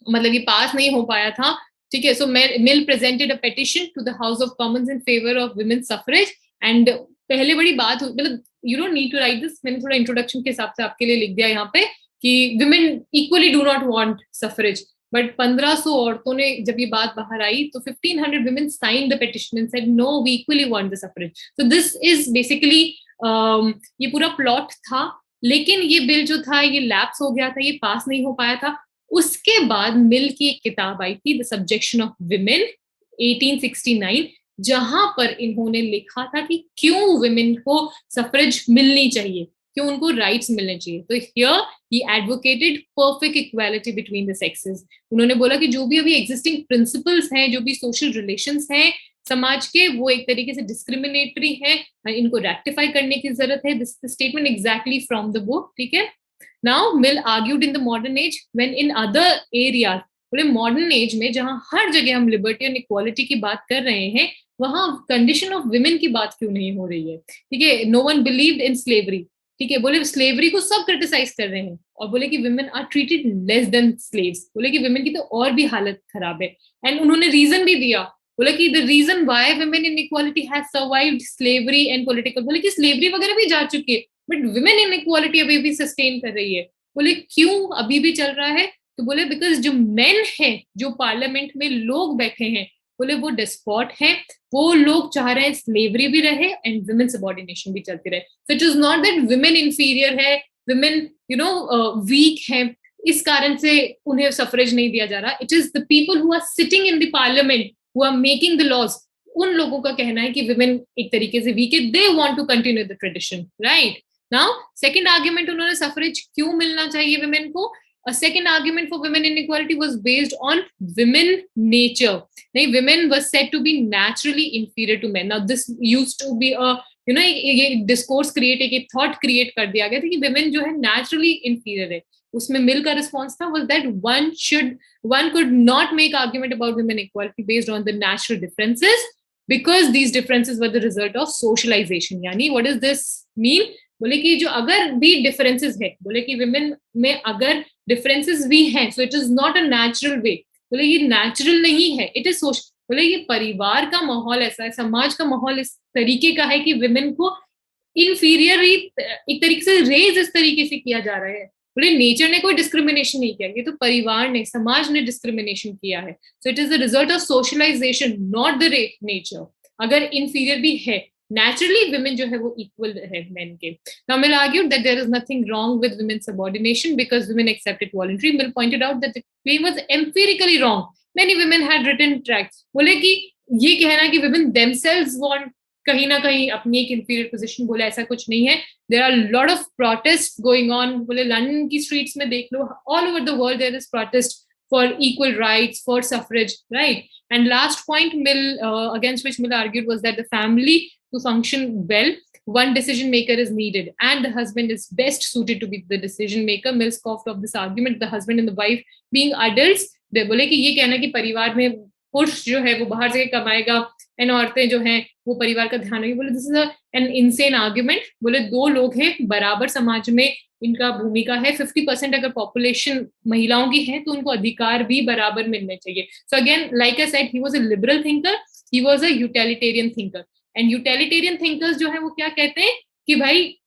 मतलब ये पास नहीं हो पाया था, ठीक है। So Mill presented a petition to the House of Commons in favour of women suffrage. And पहले बड़ी बात मतलब you don't need to write this, मैंने थोड़ा इंट्रोडक्शन के हिसाब से आपके लिए लिख दिया यहाँ पे कि women equally do not want suffrage. But 1500 औरतों ने जब ये बात बाहर आई तो 1500 women signed the petition and said no, we equally want the suffrage. So this is basically ये पूरा प्लॉट था। लेकिन ये बिल जो था ये लैप्स हो गया था, ये पास नहीं हो पाया था। उसके बाद मिल की एक किताब आई थी, द सब्जेक्शन ऑफ विमेन 1869, जहां पर इन्होंने लिखा था कि क्यों विमेन को सफरेज मिलनी चाहिए, क्यों उनको राइट्स मिलने चाहिए। तो here he advocated perfect equality between the sexes. उन्होंने बोला कि जो भी अभी एग्जिस्टिंग प्रिंसिपल्स हैं, जो भी सोशल रिलेशंस हैं समाज के, वो एक तरीके से डिस्क्रिमिनेटरी है, इनको रेक्टिफाई करने की जरूरत है। This statement exactly from the book, ठीक है। Now Mill argued in the modern age when in other areas, बोले मॉडर्न एज में जहां हर जगह हम लिबर्टी एंड इक्वालिटी की बात कर रहे हैं, वहां कंडीशन ऑफ वुमेन की बात क्यों नहीं हो रही है, ठीक है। No one believed in slavery, ठीक है। बोले स्लेवरी को सब क्रिटिसाइज कर रहे हैं और बोले कि women are treated less than slaves, बोले कि वुमेन की तो और भी हालत खराब है। एंड उन्होंने रीजन भी दिया, बोले कि the reason why women inequality has survived slavery and political, बोले कि स्लेवरी वगैरह भी जा चुकी है बट वुमेन इन इक्वालिटी अभी भी सस्टेन कर रही है। बोले क्यों अभी भी चल रहा है, तो बोले बिकॉज जो मेन है, जो पार्लियामेंट में लोग बैठे हैं, बोले वो डिस्पॉट हैं, वो लोग चाह रहे हैं स्लेवरी भी रहे एंड वुमेन सबऑर्डिनेशन भी चलती रहे। सो it is not that women inferior है, वुमेन वीक है, इस कारण से उन्हें सफरेज नहीं दिया जा रहा। It is the people who are sitting in the parliament who are making the laws, उन लोगों का कहना है कि वुमेन एक तरीके से वीक है, they want to continue the tradition, right. Now second argument उन्होंने सफरेज क्यों मिलना चाहिए वुमेन को, a second argument for women inequality was based on women nature. Nahi, women was said to be naturally inferior to men. Now this used to be a ये discourse create, एक thought create कर दिया गया था कि women जो है naturally inferior है। उसमें मिल का रिस्पॉन्स था was that one could not make argument about women equality based on the natural differences because these differences were the result of socialization. यानी what does this mean? बोले कि जो अगर भी डिफरेंसेस है, बोले कि विमेन में अगर डिफरेंसेस भी हैं, so it is not a natural way, बोले ये नेचुरल नहीं है, इट इज सोशल। बोले ये परिवार का माहौल ऐसा है, समाज का माहौल इस तरीके का है कि विमेन को इनफीरियर एक तरीके से रेज इस तरीके से किया जा रहा है। बोले नेचर ने कोई डिस्क्रिमिनेशन नहीं किया, ये तो परिवार ने, समाज ने डिस्क्रिमिनेशन किया है। So it is the result of socialisation, not the nature. अगर इनफीरियर भी है naturally, women जो है वो equal है men के। Now Mill argued that there is nothing wrong with women's subordination because women accept it voluntarily. Mill pointed out that the claim was empirically wrong. Many women had written tracts. बोले कि ये कहना कि women themselves want कहीं ना कहीं अपनी एक inferior position, बोले ऐसा कुछ नहीं है। There are a lot of protests going on. बोले लंदन की streets में देख लो, all over the world there is protest for equal rights, for suffrage, right? And last point Mill against which Mill argued was that the family to function well, one decision maker is needed and the husband is best suited to be the decision maker. Mill scoffed of this argument, the husband and the wife being adults. they बोले कि ये कहना कि परिवार में पुरुष जो है वो बाहर से कमाएगा एंड औरतें जो हैं वो परिवार का ध्यान रखेंगी, बोले this is an insane argument. बोले दो लोग हैं, बराबर समाज में इनका भूमिका है, 50% अगर पॉपुलेशन महिलाओं की है तो उनको अधिकार भी बराबर मिलने चाहिए। So again like I said, he was a liberal thinker, he was a utilitarian thinker. And utilitarian thinkers जो है वो क्या कहते हैं कि भाई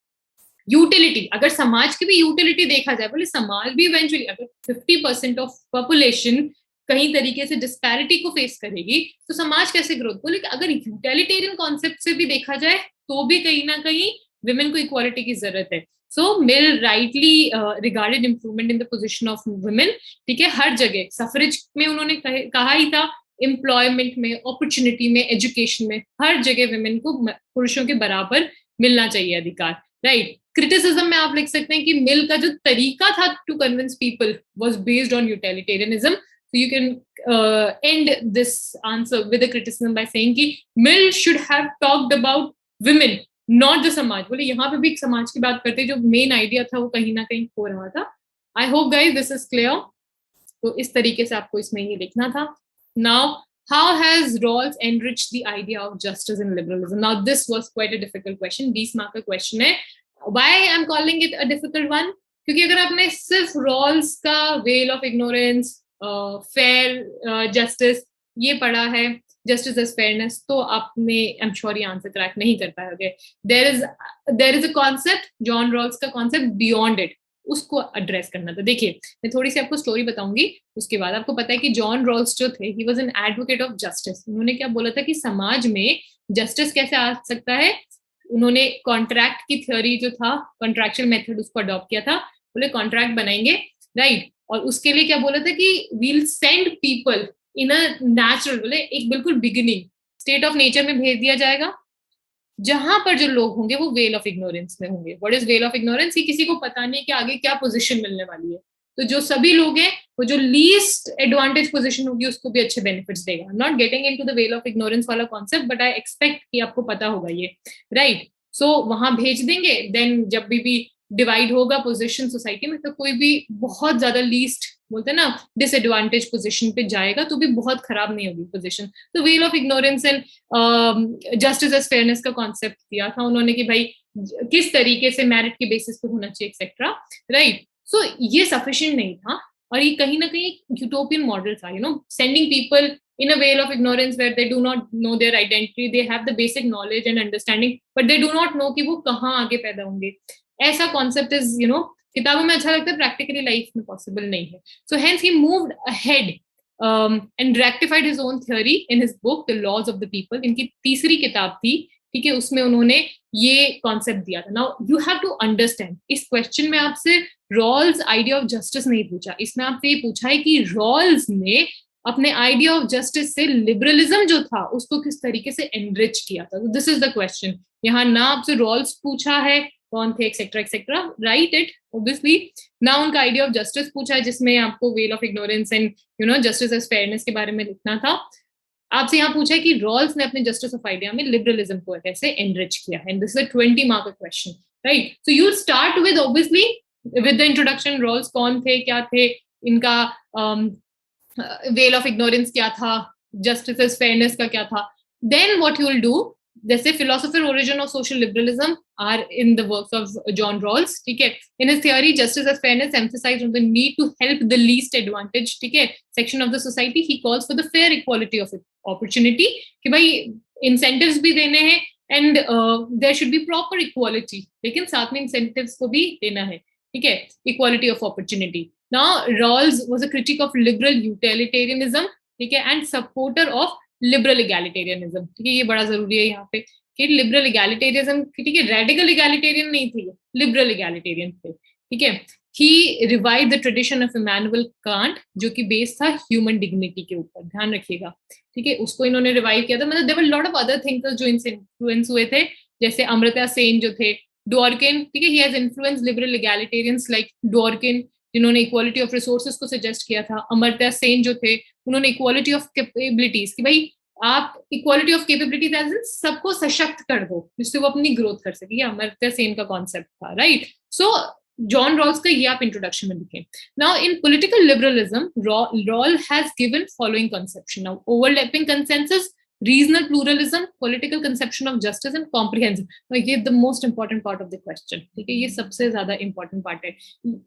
यूटिलिटी, अगर समाज की भी यूटिलिटी देखा जाए, बोले समाज भी इवेंचुअली अगर 50% ऑफ पॉपुलेशन कहीं तरीके से डिस्पैरिटी को फेस करेगी तो समाज कैसे ग्रोथ, बोले कि अगर यूटिलिटेरियन कॉन्सेप्ट से भी देखा जाए तो भी कहीं ना कहीं विमेन को इक्वालिटी की जरूरत है। So Mill rightly regarded improvement in the position of women, ठीक है, हर जगह। सफरेज में उन्होंने कहा ही था, एम्प्लॉयमेंट में, अपॉर्चुनिटी में, एजुकेशन में, हर जगह विमेन को पुरुषों के बराबर मिलना चाहिए अधिकार, राइट। क्रिटिसिज्म में आप लिख सकते हैं कि मिल का जो तरीका था to convince people was based on utilitarianism. So you can end this answer with a criticism by saying कि Mill should have talked about women, not the समाज। बोले यहाँ पे भी समाज की बात करते, जो मेन आइडिया था वो कहीं ना कहीं खो रहा था। I hope guys this is clear. तो इस तरीके से आपको इसमें ये लिखना था. Now how has Rawls enriched the idea of justice and liberalism? Now this was quite a difficult question. 20 mark का question है. Why I'm calling it a difficult one? क्योंकि अगर आपने सिर्फ रॉल्स का veil of ignorance, fair justice ये पढ़ा है, जस्टिस एज फेयरनेस, तो आपने आई एम श्योर ये आंसर क्रैक नहीं कर पाओगे. There is a concept, John Rawls का कॉन्सेप्ट बियॉन्ड इट, उसको एड्रेस करना था. देखिए मैं थोड़ी सी आपको स्टोरी बताऊंगी, उसके बाद आपको पता है कि जॉन रॉल्स जो थे, he was an advocate of justice. उन्होंने क्या बोला था कि समाज में जस्टिस कैसे आ सकता है. उन्होंने कॉन्ट्रैक्ट की थ्योरी जो था, कॉन्ट्रैक्चुअल मेथड, उसको अडॉप्ट किया था. बोले कॉन्ट्रैक्ट बनाएंगे, राइट, और उसके लिए क्या बोला था कि we'll send people in a natural, बोले एक बिल्कुल बिगिनिंग स्टेट ऑफ नेचर में भेज दिया जाएगा, जहां पर जो लोग होंगे वो वेल ऑफ इग्नोरेंस में होंगे. What is well of ignorance? कि किसी को पता नहीं कि आगे क्या पोजीशन मिलने वाली है. तो जो सभी लोग हैं, वो जो लीस्ट एडवांटेज पोजीशन होगी उसको भी अच्छे बेनिफिट्स देगा. Not getting into the well of ignorance वाला कॉन्सेप्ट, बट आई एक्सपेक्ट कि आपको पता होगा ये, राइट. सो वहां भेज देंगे, देन जब भी डिवाइड होगा पोजीशन सोसाइटी में, तो कोई भी बहुत ज्यादा लीस्ट बोलते हैं ना डिसएडवांटेज पोजीशन पे जाएगा तो भी बहुत खराब नहीं होगी पोजीशन. तो veil of ignorance and justice as fairness का कॉन्सेप्ट दिया था उन्होंने कि भाई किस तरीके से मेरिट के बेसिस पे होना चाहिए एक्सेट्रा, राइट. सो ये सफिशिएंट नहीं था, और ये कहीं ना कहीं यूटोपियन मॉडल था, sending people in a veil of ignorance where they do not know their identity, they have the basic knowledge and understanding, but they do not know कि वो कहाँ आगे पैदा होंगे. ऐसा कॉन्सेप्ट इज किताबों में अच्छा लगता है, प्रैक्टिकली लाइफ में पॉसिबल नहीं है. So hence he moved ahead and rectified his own theory in his book the laws of the people. इनकी तीसरी किताब थी, ठीक है, उसमें उन्होंने ये कॉन्सेप्ट दिया था. Now you have to understand, इस क्वेश्चन में आपसे रॉल्स आइडिया ऑफ जस्टिस नहीं पूछा, इसमें आपसे ये पूछा है कि रॉल्स ने अपने आइडिया ऑफ जस्टिस से लिबरलिज्म जो था उसको किस तरीके से एनरिच किया था. This is the question. यहाँ ना आपसे रॉल्स पूछा है कौन थे etcetera etcetera, right it obviously. ना उनका आइडिया ऑफ जस्टिस पूछा है जिसमें आपको veil of ignorance and justice as fairness के बारे में लिखना था. आपसे यहाँ पूछा है कि रॉल्स ने अपने जस्टिस ऑफ आइडिया में लिबरलिज्म को कैसे एनरिच किया है. This is 20 mark question, right. So you start with obviously with the introduction, Rawls कौन थे, क्या थे, इनका वेल ऑफ इग्नोरेंस क्या था, जस्टिस एज फेयरनेस का क्या था. Then what you will do, जैसे philosopher origin of social liberalism are in the works of John Rawls, ठीक है. In his theory justice as fairness emphasise on the need to help the least advantage, ठीक है, section of the society. He calls for the fair equality of opportunity, कि भाई incentives भी देने हैं and there should be proper equality, लेकिन साथ में इंसेंटिव्स को भी देना है, ठीक है, equality of opportunity. Now, Rawls was a critic of liberal utilitarianism, ठीक है, and supporter of liberal egalitarianism. ठीक है, ये बड़ा जरूरी है यहाँ पे कि liberal egalitarianism, ठीक है, radical egalitarian नहीं थे, liberal egalitarian थे, ठीक है. He revived the tradition of Immanuel Kant, जो कि बेस था ह्यूमन डिग्निटी के ऊपर, ध्यान रखिएगा, ठीक है, उसको इन्होंने रिवाइव किया था. मतलब there were lot of other thinkers जो इनसे इन्फ्लुएंस हुए थे, जैसे अमर्त्य सेन जो थे, Dworkin, ठीक है, he has influenced liberal egalitarians like Dworkin, जिन्होंने इक्वालिटी ऑफ रिसोर्सेज को सजेस्ट किया था. अमर्त्य सेन जो थे, उन्होंने इक्वालिटी ऑफ कैपेबिलिटीज, कि भाई आप equality of capabilities as in सबको सशक्त कर दो जिससे वो अपनी ग्रोथ कर सके. ये अमर्त्य सेन का कॉन्सेप्ट था, राइट. सो जॉन रॉल्स का ये आप इंट्रोडक्शन में लिखें. Now in political liberalism Rawl has given following conception. Now overlapping consensus, regional pluralism, political conception of justice and comprehensive. ये the most important part of the question, ठीक है, ये सबसे ज्यादा इंपॉर्टेंट पार्ट है.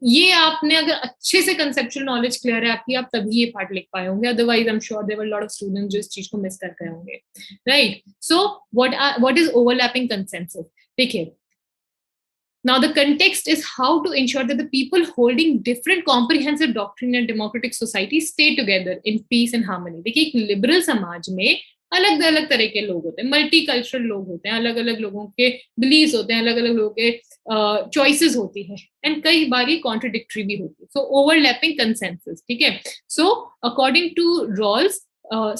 ये आपने अगर अच्छे से कंसेप्चुअल नॉलेज क्लियर है आपकी, आप तभी ये पार्ट लिख पाए होंगे, otherwise I am sure there were lot of students जो इस चीज को मिस कर गए होंगे, right. So what is overlapping consensus. देखिए, now the context is how to ensure that the people holding different comprehensive doctrine and democratic society stay together in peace and harmony. देखिए, एक लिबरल समाज में अलग अलग तरह के लोग होते हैं, मल्टी कल्चरल लोग होते हैं, अलग अलग लोगों के बिलीव्स होते हैं, अलग अलग लोगों के चॉइसेस होती है, एंड कई बार ये कॉन्ट्रडिक्टरी भी होती है. सो ओवरलैपिंग कंसेंसस, ठीक है. So according to Rawls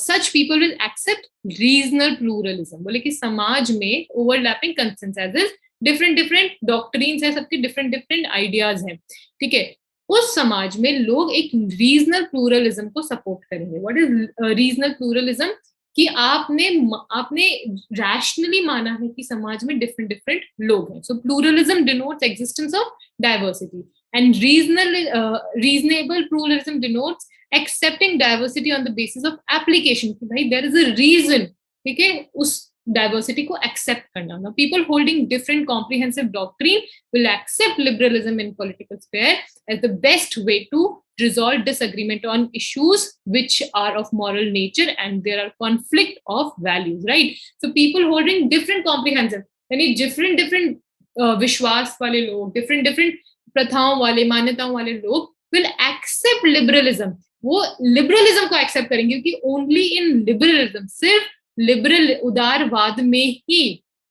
such people will accept regional pluralism. बोले कि समाज में ओवरलैपिंग कंसेंसस, डिफरेंट डॉक्ट्रीन्स है, सबके डिफरेंट आइडियाज हैं, ठीक है. उस समाज में लोग एक रीजनल प्लूरलिज्म को सपोर्ट करेंगे. What is regional pluralism? कि आपने रैशनली माना है कि समाज में डिफरेंट लोग हैं. So pluralism denotes existence of diversity and reasonable pluralism denotes accepting diversity on the basis of application, कि भाई देयर इज अ रीजन, ठीक है, उस डाइवर्सिटी को एक्सेप्ट करना. ना people holding different comprehensive doctrine will accept liberalism in political sphere as the best way to resolve disagreement on issues which are of moral nature and there are conflict of values, right? So people holding different comprehensive, यानी different विश्वास वाले लोग, different प्रथाओं वाले, मान्यताओं वाले लोग will accept liberalism. वो liberalism को accept करेंगे क्योंकि only in liberalism, सिर्फ लिबरल उदारवाद में ही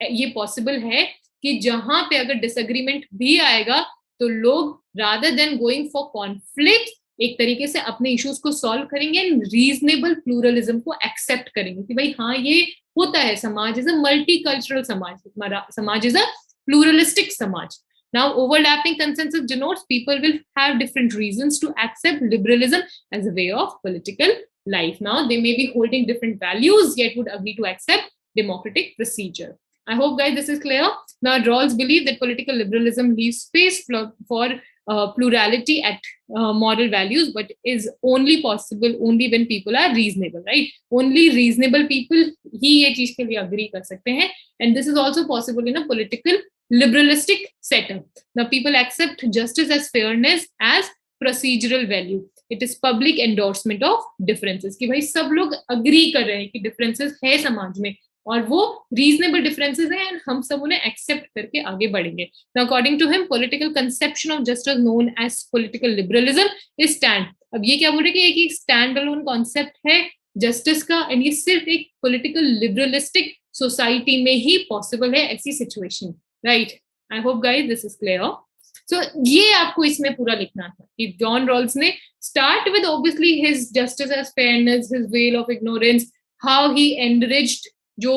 ये पॉसिबल है कि जहां पे अगर डिसएग्रीमेंट भी आएगा तो लोग rather than going for conflict एक तरीके से अपने इश्यूज को सॉल्व करेंगे एंड रीजनेबल प्लूरलिज्म को एक्सेप्ट करेंगे कि भाई हाँ ये होता है, समाज इज अ मल्टी कल्चरल समाज, हमारा समाज इज अ प्लूरलिस्टिक समाज. Now, overlapping consensus denotes people will have different reasons to accept liberalism as a way of political life. Now, they may be holding different values, yet would agree to accept democratic procedure. I hope, guys, this is clear. Now, Rawls believe that political liberalism leaves space for plurality at moral values, but is only possible only when people are reasonable, right? Only reasonable people ही ये चीज के लिए agree कर सकते हैं, and this is also possible in a political liberalistic setup. Now, people accept justice as fairness as procedural value. It is public endorsement of differences कि भाई सब लोग agree कर रहे हैं कि differences है समाज में और वो reasonable differences हैं and हम सब उन्हें accept करके आगे बढ़ेंगे. Now, according to him, political conception of justice known as political liberalism is stand. अब ये क्या बोल रहे हैं कि एक stand alone concept है justice का and ये सिर्फ एक political liberalistic society में ही possible है ऐसी situation. Right. I hope, guys, this is clear. So, ये आपको इसमें पूरा लिखना था कि जॉन रॉल्स ने start with obviously his justice as fairness, his veil of ignorance, how he enriched जो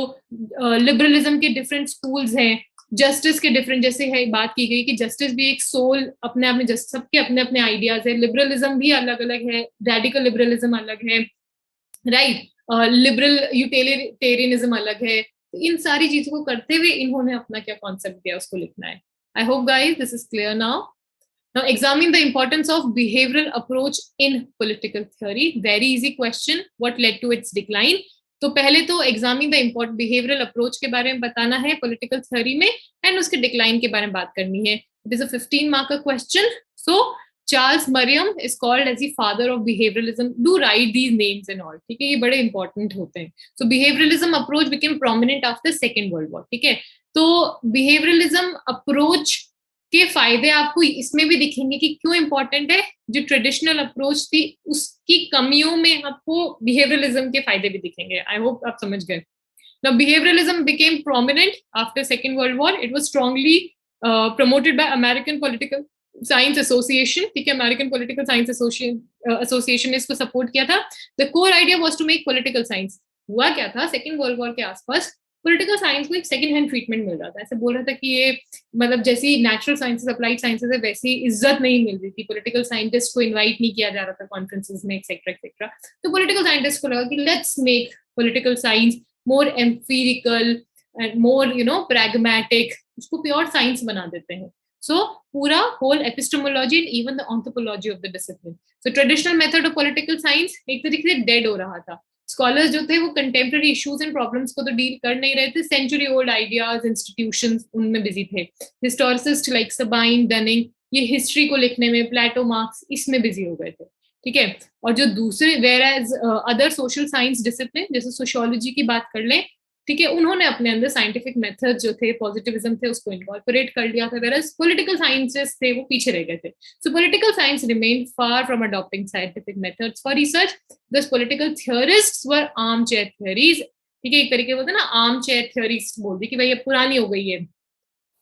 liberalism के different schools हैं, justice के different, जैसे है बात की गई कि justice भी एक soul अपने आप में, सबके अपने अपने ideas है, liberalism भी अलग अलग है, radical liberalism अलग है, right? liberal utilitarianism अलग है. इन सारी चीजों को करते हुए इन्होंने अपना क्या कॉन्सेप्ट दिया उसको लिखना है. I hope, guys, this is clear now. Now, examine the importance of behavioral approach in political theory. Very easy question. What led to its decline? तो पहले तो examine the important behavioral approach के बारे में बताना है political theory में and उसके decline के बारे में बात करनी है. It is a 15-marker question. So, Charles Merriam is called as the father of behavioralism. Do write these names and all. ठीक है, ये बड़े important होते हैं. So behavioralism approach became prominent after Second World War. ठीक है, तो behavioralism approach के फायदे आपको इसमें भी दिखेंगे कि क्यों important है. जो traditional approach थी उसकी कमियों में आपको behavioralism के फायदे भी दिखेंगे. I hope आप समझ गए. Now behavioralism became prominent after Second World War. It was strongly promoted by American Political science association, ठीक है, अमेरिकन पॉलिटिकल साइंस एसोसिएशन ने इसको सपोर्ट किया था. The core idea was to make political science. हुआ क्या था, सेकंड वर्ल्ड वॉर के आसपास पॉलिटिकल साइंस को एक सेकंड हैंड ट्रीटमेंट मिल रहा था. ऐसे बोल रहा था कि ये मतलब जैसी नेचुरल साइंसेस, अप्लाइड साइंसेस है, वैसी इज्जत नहीं मिल रही थी. पॉलिटिकल साइंटिस्ट को इनवाइट नहीं किया जा रहा था कॉन्फ्रेंसेस में, एक्सेट्रा एक्सेट्रा. तो पॉलिटिकल साइंटिस्ट को लगा कि let's make political science more empirical and more pragmatic, उसको प्योर साइंस बना देते हैं. So, पूरा whole epistemology and even the anthropology of the discipline. So, traditional method of political science एक तरीके से dead हो रहा था. Scholars जो थे वो contemporary issues and problems को तो deal कर नहीं रहे थे. Century old ideas, institutions उनमें busy थे. Historicists like Sabine, Dunning ये history को लिखने में, Plato, Marx इसमें busy हो गए थे. ठीक है, और जो दूसरे whereas other social science discipline जैसे sociology की बात कर लें, ठीक है, उन्होंने अपने अंदर साइंटिफिक मेथड जो थे, पॉजिटिविज्म थे, उसको इनकॉर्पोरेट कर लिया था. whereas पॉलिटिकल साइंसेस थे वो पीछे रह गए थे. So political science remain far from adopting scientific methods for research. This political theorists were armchair theories. ठीक है, एक तरीके होता है ना, आर्म चेयर थ्योरीज बोल दी कि भाई ये पुरानी हो गई है,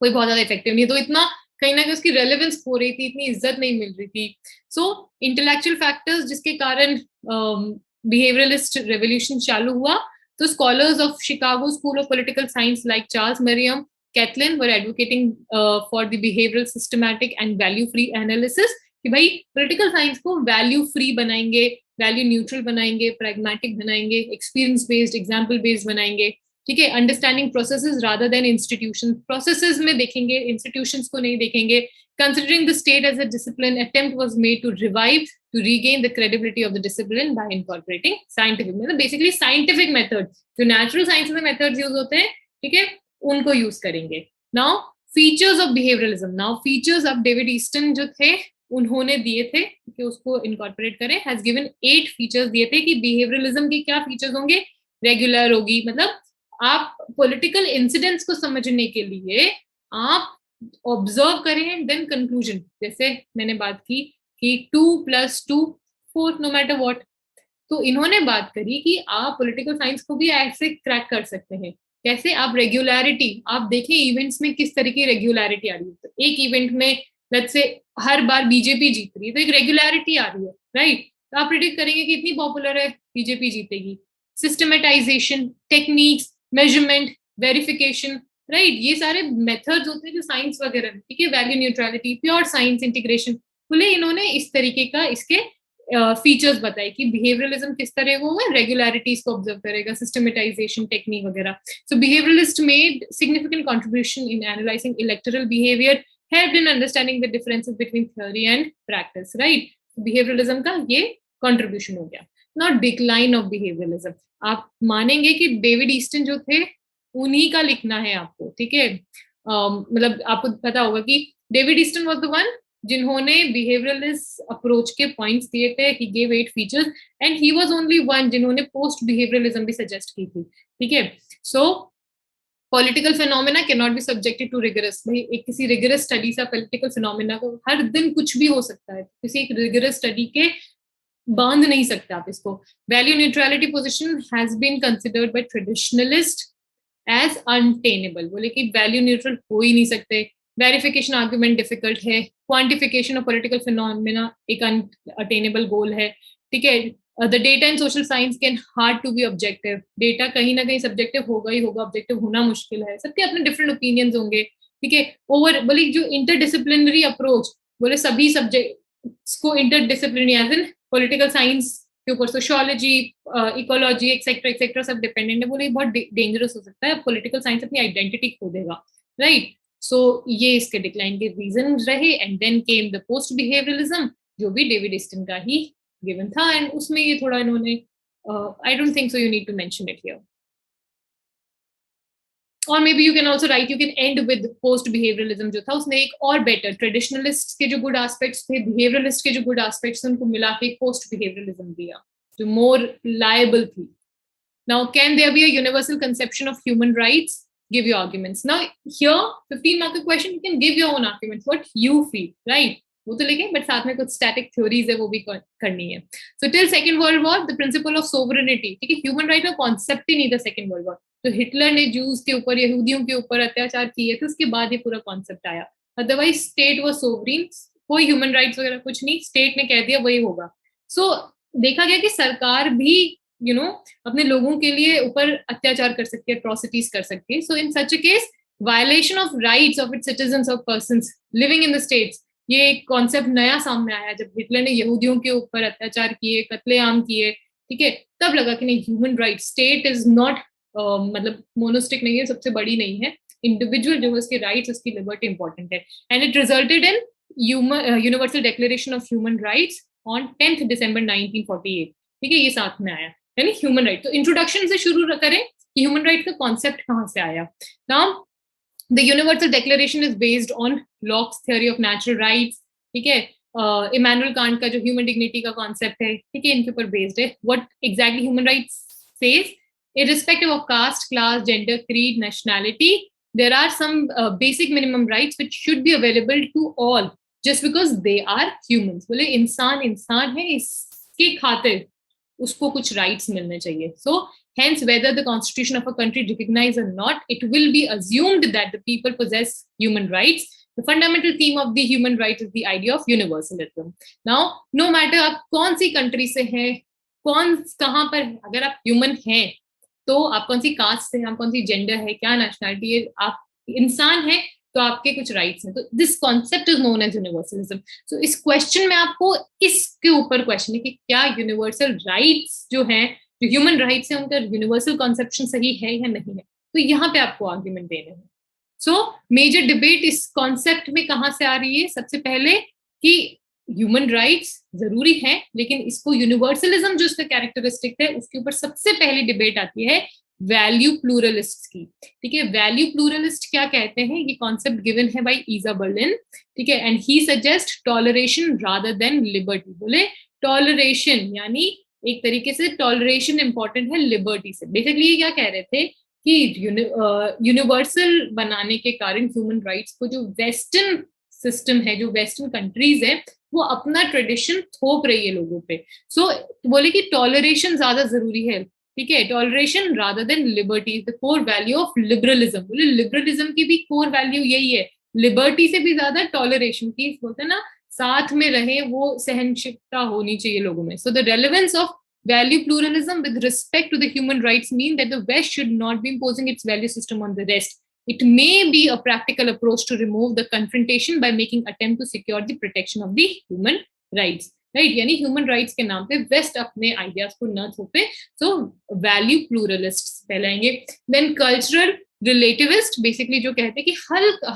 कोई बहुत ज्यादा इफेक्टिव नहीं. तो इतना कहीं ना कहीं उसकी रेलेवेंस खो रही थी, इतनी इज्जत नहीं मिल रही थी. सो इंटेलेक्चुअल फैक्टर्स जिसके कारण बिहेवियरलिस्ट रेवोल्यूशन चालू हुआ. So scholars of Chicago School of Political Science like Charles Merriam, Catlin were advocating for the behavioral systematic and value-free analysis. कि भाई political science को value-free बनाएंगे, value-neutral बनाएंगे, pragmatic बनाएंगे, experience-based, example-based बनाएंगे. ठीक है, understanding processes rather than institutions. Processes में देखेंगे, institutions को नहीं देखेंगे Considering the state as a discipline, attempt was made to revive, to regain the credibility of the discipline by incorporating scientific method. Basically scientific method, जो natural science में methods use होते हैं, ठीक है, उनको use करेंगे. Now features of behavioralism. Now features of David Easton जो थे, उन्होंने दिए थे कि उसको incorporate करें. Has given 8 features दिए थे कि behavioralism के क्या features होंगे. Regular होगी, मतलब आप political incidents को समझने के लिए आप ऑब्जर्व करें देन कंक्लूजन. जैसे मैंने बात की कि 2+2 4 नो मैटर व्हाट. तो इन्होंने बात करी कि आप पॉलिटिकल साइंस को भी ऐसे क्रैक कर सकते हैं. कैसे? आप रेगुलरिटी, आप देखें इवेंट्स में किस तरह की रेगुलरिटी आ रही है. तो एक इवेंट में let's say her bar BJP जीत रही है, तो एक रेगुलरिटी आ रही है, राइट. तो आप प्रिडिक्ट करेंगे कि इतनी पॉपुलर है, बीजेपी जीतेगी. सिस्टमेटाइजेशन, टेक्निक्स, मेजरमेंट, वेरिफिकेशन, राइट, ये सारे मेथड्स होते हैं जो साइंस वगैरह में, ठीक है. Value neutrality, pure science, integration, बोले इन्होंने इस तरीके का इसके फीचर्स बताए कि बिहेवियरलिज्म किस तरह वो है, रेगुलरिटीज को ऑब्जर्व करेगा, सिस्टमेटाइजेशन टेक्निक वगैरह. So behaviouralist made significant contribution in analysing electoral behaviour, help in understanding the differences between theory and practice, right. Behaviouralism का ये कंट्रीब्यूशन हो गया. Not decline of behaviouralism. आप मानेंगे कि डेविड ईस्टन जो थे उन्हीं का लिखना है आपको, ठीक है. मतलब आपको पता होगा कि David Easton was the one जिन्होंने बिहेवियरलिस्ट अप्रोच के पॉइंट्स दिए थे. He gave 8 features and he was only one जिन्होंने पोस्ट बिहेवियरलिज्म भी सजेस्ट की थी, ठीक है. So political phenomena can not be subjected to rigorous. भाई एक किसी रिगरस स्टडी से पॉलिटिकल फिनोमेना को हर दिन कुछ भी हो सकता है, किसी एक रिगरस स्टडी के बांध नहीं सकते आप इसको. Value neutrality position has been considered by traditionalist as untenable. बोले कि वैल्यू न्यूट्रल हो ही नहीं सकते. वेरिफिकेशन आर्ग्यूमेंट डिफिकल्ट है. क्वांटिफिकेशन ऑफ पॉलिटिकल फिनोमेना एक अनअटेनेबल गोल है, ठीक है. The data in social science can hard to be objective. Data कहीं ना कहीं सब्जेक्टिव होगा ही होगा, ऑब्जेक्टिव होना मुश्किल है. सबके अपने डिफरेंट ओपिनियंस होंगे, ठीक है. ओवर बोले जो इंटरडिसिप्लिनरी अप्रोच, बोले सभी सब्जेक्ट्स को interdisciplinary as in political science के ऊपर सोशियोलॉजी, इकोलॉजी एक्सेट्रा सब डिपेंडेंट है. बोले बहुत डेंजरस हो सकता है, पॉलिटिकल साइंस अपनी आइडेंटिटी खो देगा, राइट. सो ये इसके डिक्लाइन के रीजन रहे. And then came the post behaviouralism जो भी डेविड ईस्टन का ही गिवन था. एंड उसमें ये थोड़ा इन्होंने I don't think so you need to mention it here. और may be you can also write, you can end with post behaviouralism जो था उसने एक और बेटर ट्रेडिशनलिस्ट के जो गुड एस्पेक्ट्स थे, बिहेवियरलिस्ट के जो गुड एस्पेक्ट्स थे, उनको मिला के पोस्ट बिहेवियरलिज्म दिया जो मोर लायबल थी. Now, can there be a universal conception of human rights? Give your arguments. Now, here, 15 mark question, you can give your own arguments, what you feel, right? वो तो लेके बट साथ में कुछ static theories है वो भी करनी है. So till second world war the principle of sovereignty, ठीक है, ह्यूमन राइट का कॉन्सेप्ट ही नहीं था सेकंड वर्ल्ड वॉर. तो हिटलर ने जूस के ऊपर, यहूदियों के ऊपर अत्याचार किए थे, उसके बाद ये पूरा कॉन्सेप्ट आया. अदरवाइज स्टेट वाज सोवरेन, कोई ह्यूमन राइट्स वगैरह कुछ नहीं, स्टेट ने कह दिया वही होगा. सो देखा गया कि सरकार भी अपने लोगों के लिए ऊपर अत्याचार कर सकती है, अट्रॉसिटीज कर सकती है. So in such a case violation of rights of its citizens of persons living in the states, ये एक कॉन्सेप्ट नया सामने आया जब हिटलर ने यहूदियों के ऊपर अत्याचार किए, कत्लेआम किए, ठीक है. तब लगा कि नहीं, human right, state is not मतलब मोनोस्टिक नहीं है, सबसे बड़ी नहीं है. इंडिविजुअल जो है उसके राइट्स, उसकी लिबर्टी इंपॉर्टेंट है. And it resulted in universal declaration of human rights on 10th December 1948, ठीक है. ये साथ में आया यानी ह्यूमन राइट. तो इंट्रोडक्शन से शुरू करें कि ह्यूमन राइट का कॉन्सेप्ट कहां से आया. Now the universal declaration is based on locks theory of natural rights, ठीक है. इमैनुअल कांट का जो ह्यूमन डिग्निटी का कॉन्सेप्ट है, ठीक है, इनके ऊपर बेस्ड है. What exactly human rights says, irrespective of caste, class, gender, creed, nationality, there are some basic minimum rights which should be available to all just because they are humans. बोले इंसान इंसान है, इसके खातिर उसको कुछ rights मिलने चाहिए. So hence whether the constitution of a country recognize or not, it will be assumed that the people possess human rights. The fundamental theme of the human rights is the idea of universalism. Now no matter आप कौन सी country से हैं, कहाँ पर, अगर आप human हैं तो आप कौन सी कास्ट से, आप कौन सी जेंडर है, क्या नेशनलिटी है, आप इंसान है तो आपके कुछ राइट्स हैं. तो this concept is known as universalism. So इस क्वेश्चन में आपको इसके ऊपर क्वेश्चन है कि क्या यूनिवर्सल राइट्स जो हैं, जो ह्यूमन राइट्स हैं, उनका यूनिवर्सल कॉन्सेप्शन सही है या नहीं है. तो यहाँ पे आपको आर्ग्यूमेंट देने हैं. सो मेजर डिबेट इस कॉन्सेप्ट में कहाँ से आ रही है? सबसे पहले कि ह्यूमन राइट्स जरूरी है, लेकिन इसको यूनिवर्सलिज्म जो इसका कैरेक्टरिस्टिक है उसके ऊपर सबसे पहली डिबेट आती है वैल्यू प्लूरलिस्ट की। ठीक है, वैल्यू प्लूरलिस्ट क्या कहते हैं? ये कॉन्सेप्ट गिवन है बाय ईजा बर्लिन। ठीक है, and he suggest toleration rather than liberty. बोले टॉलरेशन यानी एक तरीके से टॉलरेशन इंपॉर्टेंट है लिबर्टी से। बेसिकली ये क्या कह रहे थे कि यूनिवर्सल बनाने के कारण ह्यूमन राइट्स को जो वेस्टर्न सिस्टम है, जो वेस्टर्न कंट्रीज है, वो अपना ट्रेडिशन थोप रही है लोगों पे। सो बोले कि टॉलरेशन ज्यादा जरूरी है। ठीक है, toleration rather than liberty, the core value of liberalism. बोले लिबरलिज्म की भी कोर वैल्यू यही है, लिबर्टी से भी ज्यादा टॉलरेशन की। बोलते हैं ना, साथ में रहे, वो सहनशीलता होनी चाहिए लोगों में। So the relevance of value pluralism with respect to the human rights mean that the West should not be imposing its value system on the rest. It may be a practical approach to remove the confrontation by making attempt to secure the protection of the human rights. Right, यानी human rights के नाम पे west अपने ideas को न थोपे। So value pluralist कहलाएंगे। Then cultural relativist, basically जो कहते हैं कि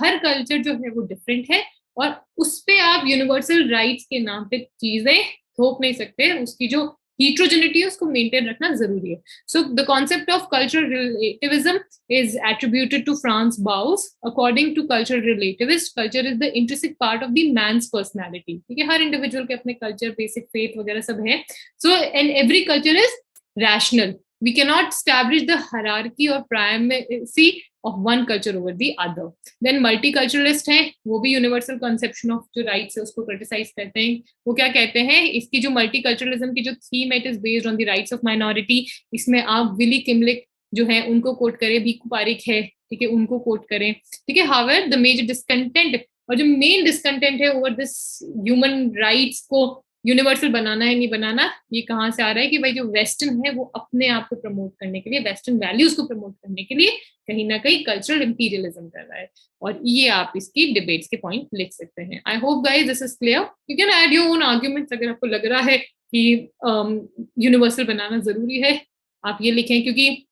हर कल्चर जो है वो डिफरेंट है और उस पे आप यूनिवर्सल राइट्स के नाम पे चीजें थोप नहीं सकते। उसकी जो heterogeneity है उसको मेंटेन रखना जरूरी है। So the concept of cultural relativism is attributed to Franz Bauss. According to cultural relativists, culture is the intrinsic part of the man's personality. ठीक है, हर इंडिविजुअल के अपने कल्चर, बेसिक फेथ वगैरह सब है। So and every culture is rational. We cannot establish the hierarchy or primacy of one culture over the other. Then multiculturalist है, वो भी यूनिवर्सल कंसेप्शन ऑफ जो राइट्स है उसको क्रिटिसाइज करते हैं। वो क्या कहते हैं, इसकी जो मल्टीकल्चरलिज्म की जो थीम है, it is based on the rights of minority. इसमें आप विली किमलिक जो है उनको कोट करें, भीखू पारिक है, ठीक है, उनको कोट करें। ठीक है, हाउएवर द मेजर डिस्कंटेंट और जो मेन डिस्कंटेंट है ओवर दिस ह्यूमन राइट्स को यूनिवर्सल बनाना है नहीं बनाना, ये कहाँ से आ रहा है कि भाई जो वेस्टर्न है वो अपने आप को प्रमोट करने के लिए, वेस्टर्न वैल्यूज को प्रमोट करने के लिए कहीं ना कहीं कल्चरल इंपीरियलिज्म कर रहा है। और ये आप इसकी डिबेट्स के पॉइंट लिख सकते हैं। I hope guys this is clear. You can add your own arguments अगर आपको लग रहा है कि यूनिवर्सल बनाना जरूरी है, आप ये लिखें, क्योंकि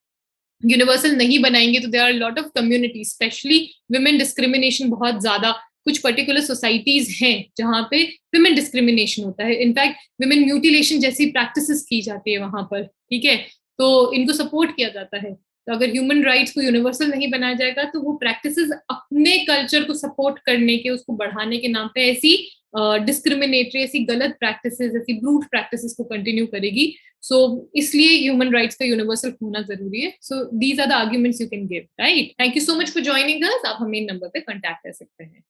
यूनिवर्सल नहीं बनाएंगे तो there are lot of community, specially women discrimination बहुत ज्यादा। कुछ पर्टिकुलर सोसाइटीज हैं जहाँ पे विमेन डिस्क्रिमिनेशन होता है, इनफैक्ट विमेन म्यूटिलेशन जैसी प्रैक्टिसेस की जाती है वहां पर। ठीक है, तो इनको सपोर्ट किया जाता है। तो अगर ह्यूमन राइट्स को यूनिवर्सल नहीं बनाया जाएगा तो वो प्रैक्टिसेस अपने कल्चर को सपोर्ट करने के, उसको बढ़ाने के नाम पे ऐसी डिस्क्रिमिनेटरी, ऐसी गलत प्रैक्टिसेस, ऐसी ब्रूट प्रैक्टिसेस को कंटिन्यू करेगी। सो इसलिए ह्यूमन राइट्स का यूनिवर्सल होना जरूरी है। So these are the arguments you can give, right. Thank you so much for joining us. आप हमें नंबर पे कांटेक्ट कर सकते हैं।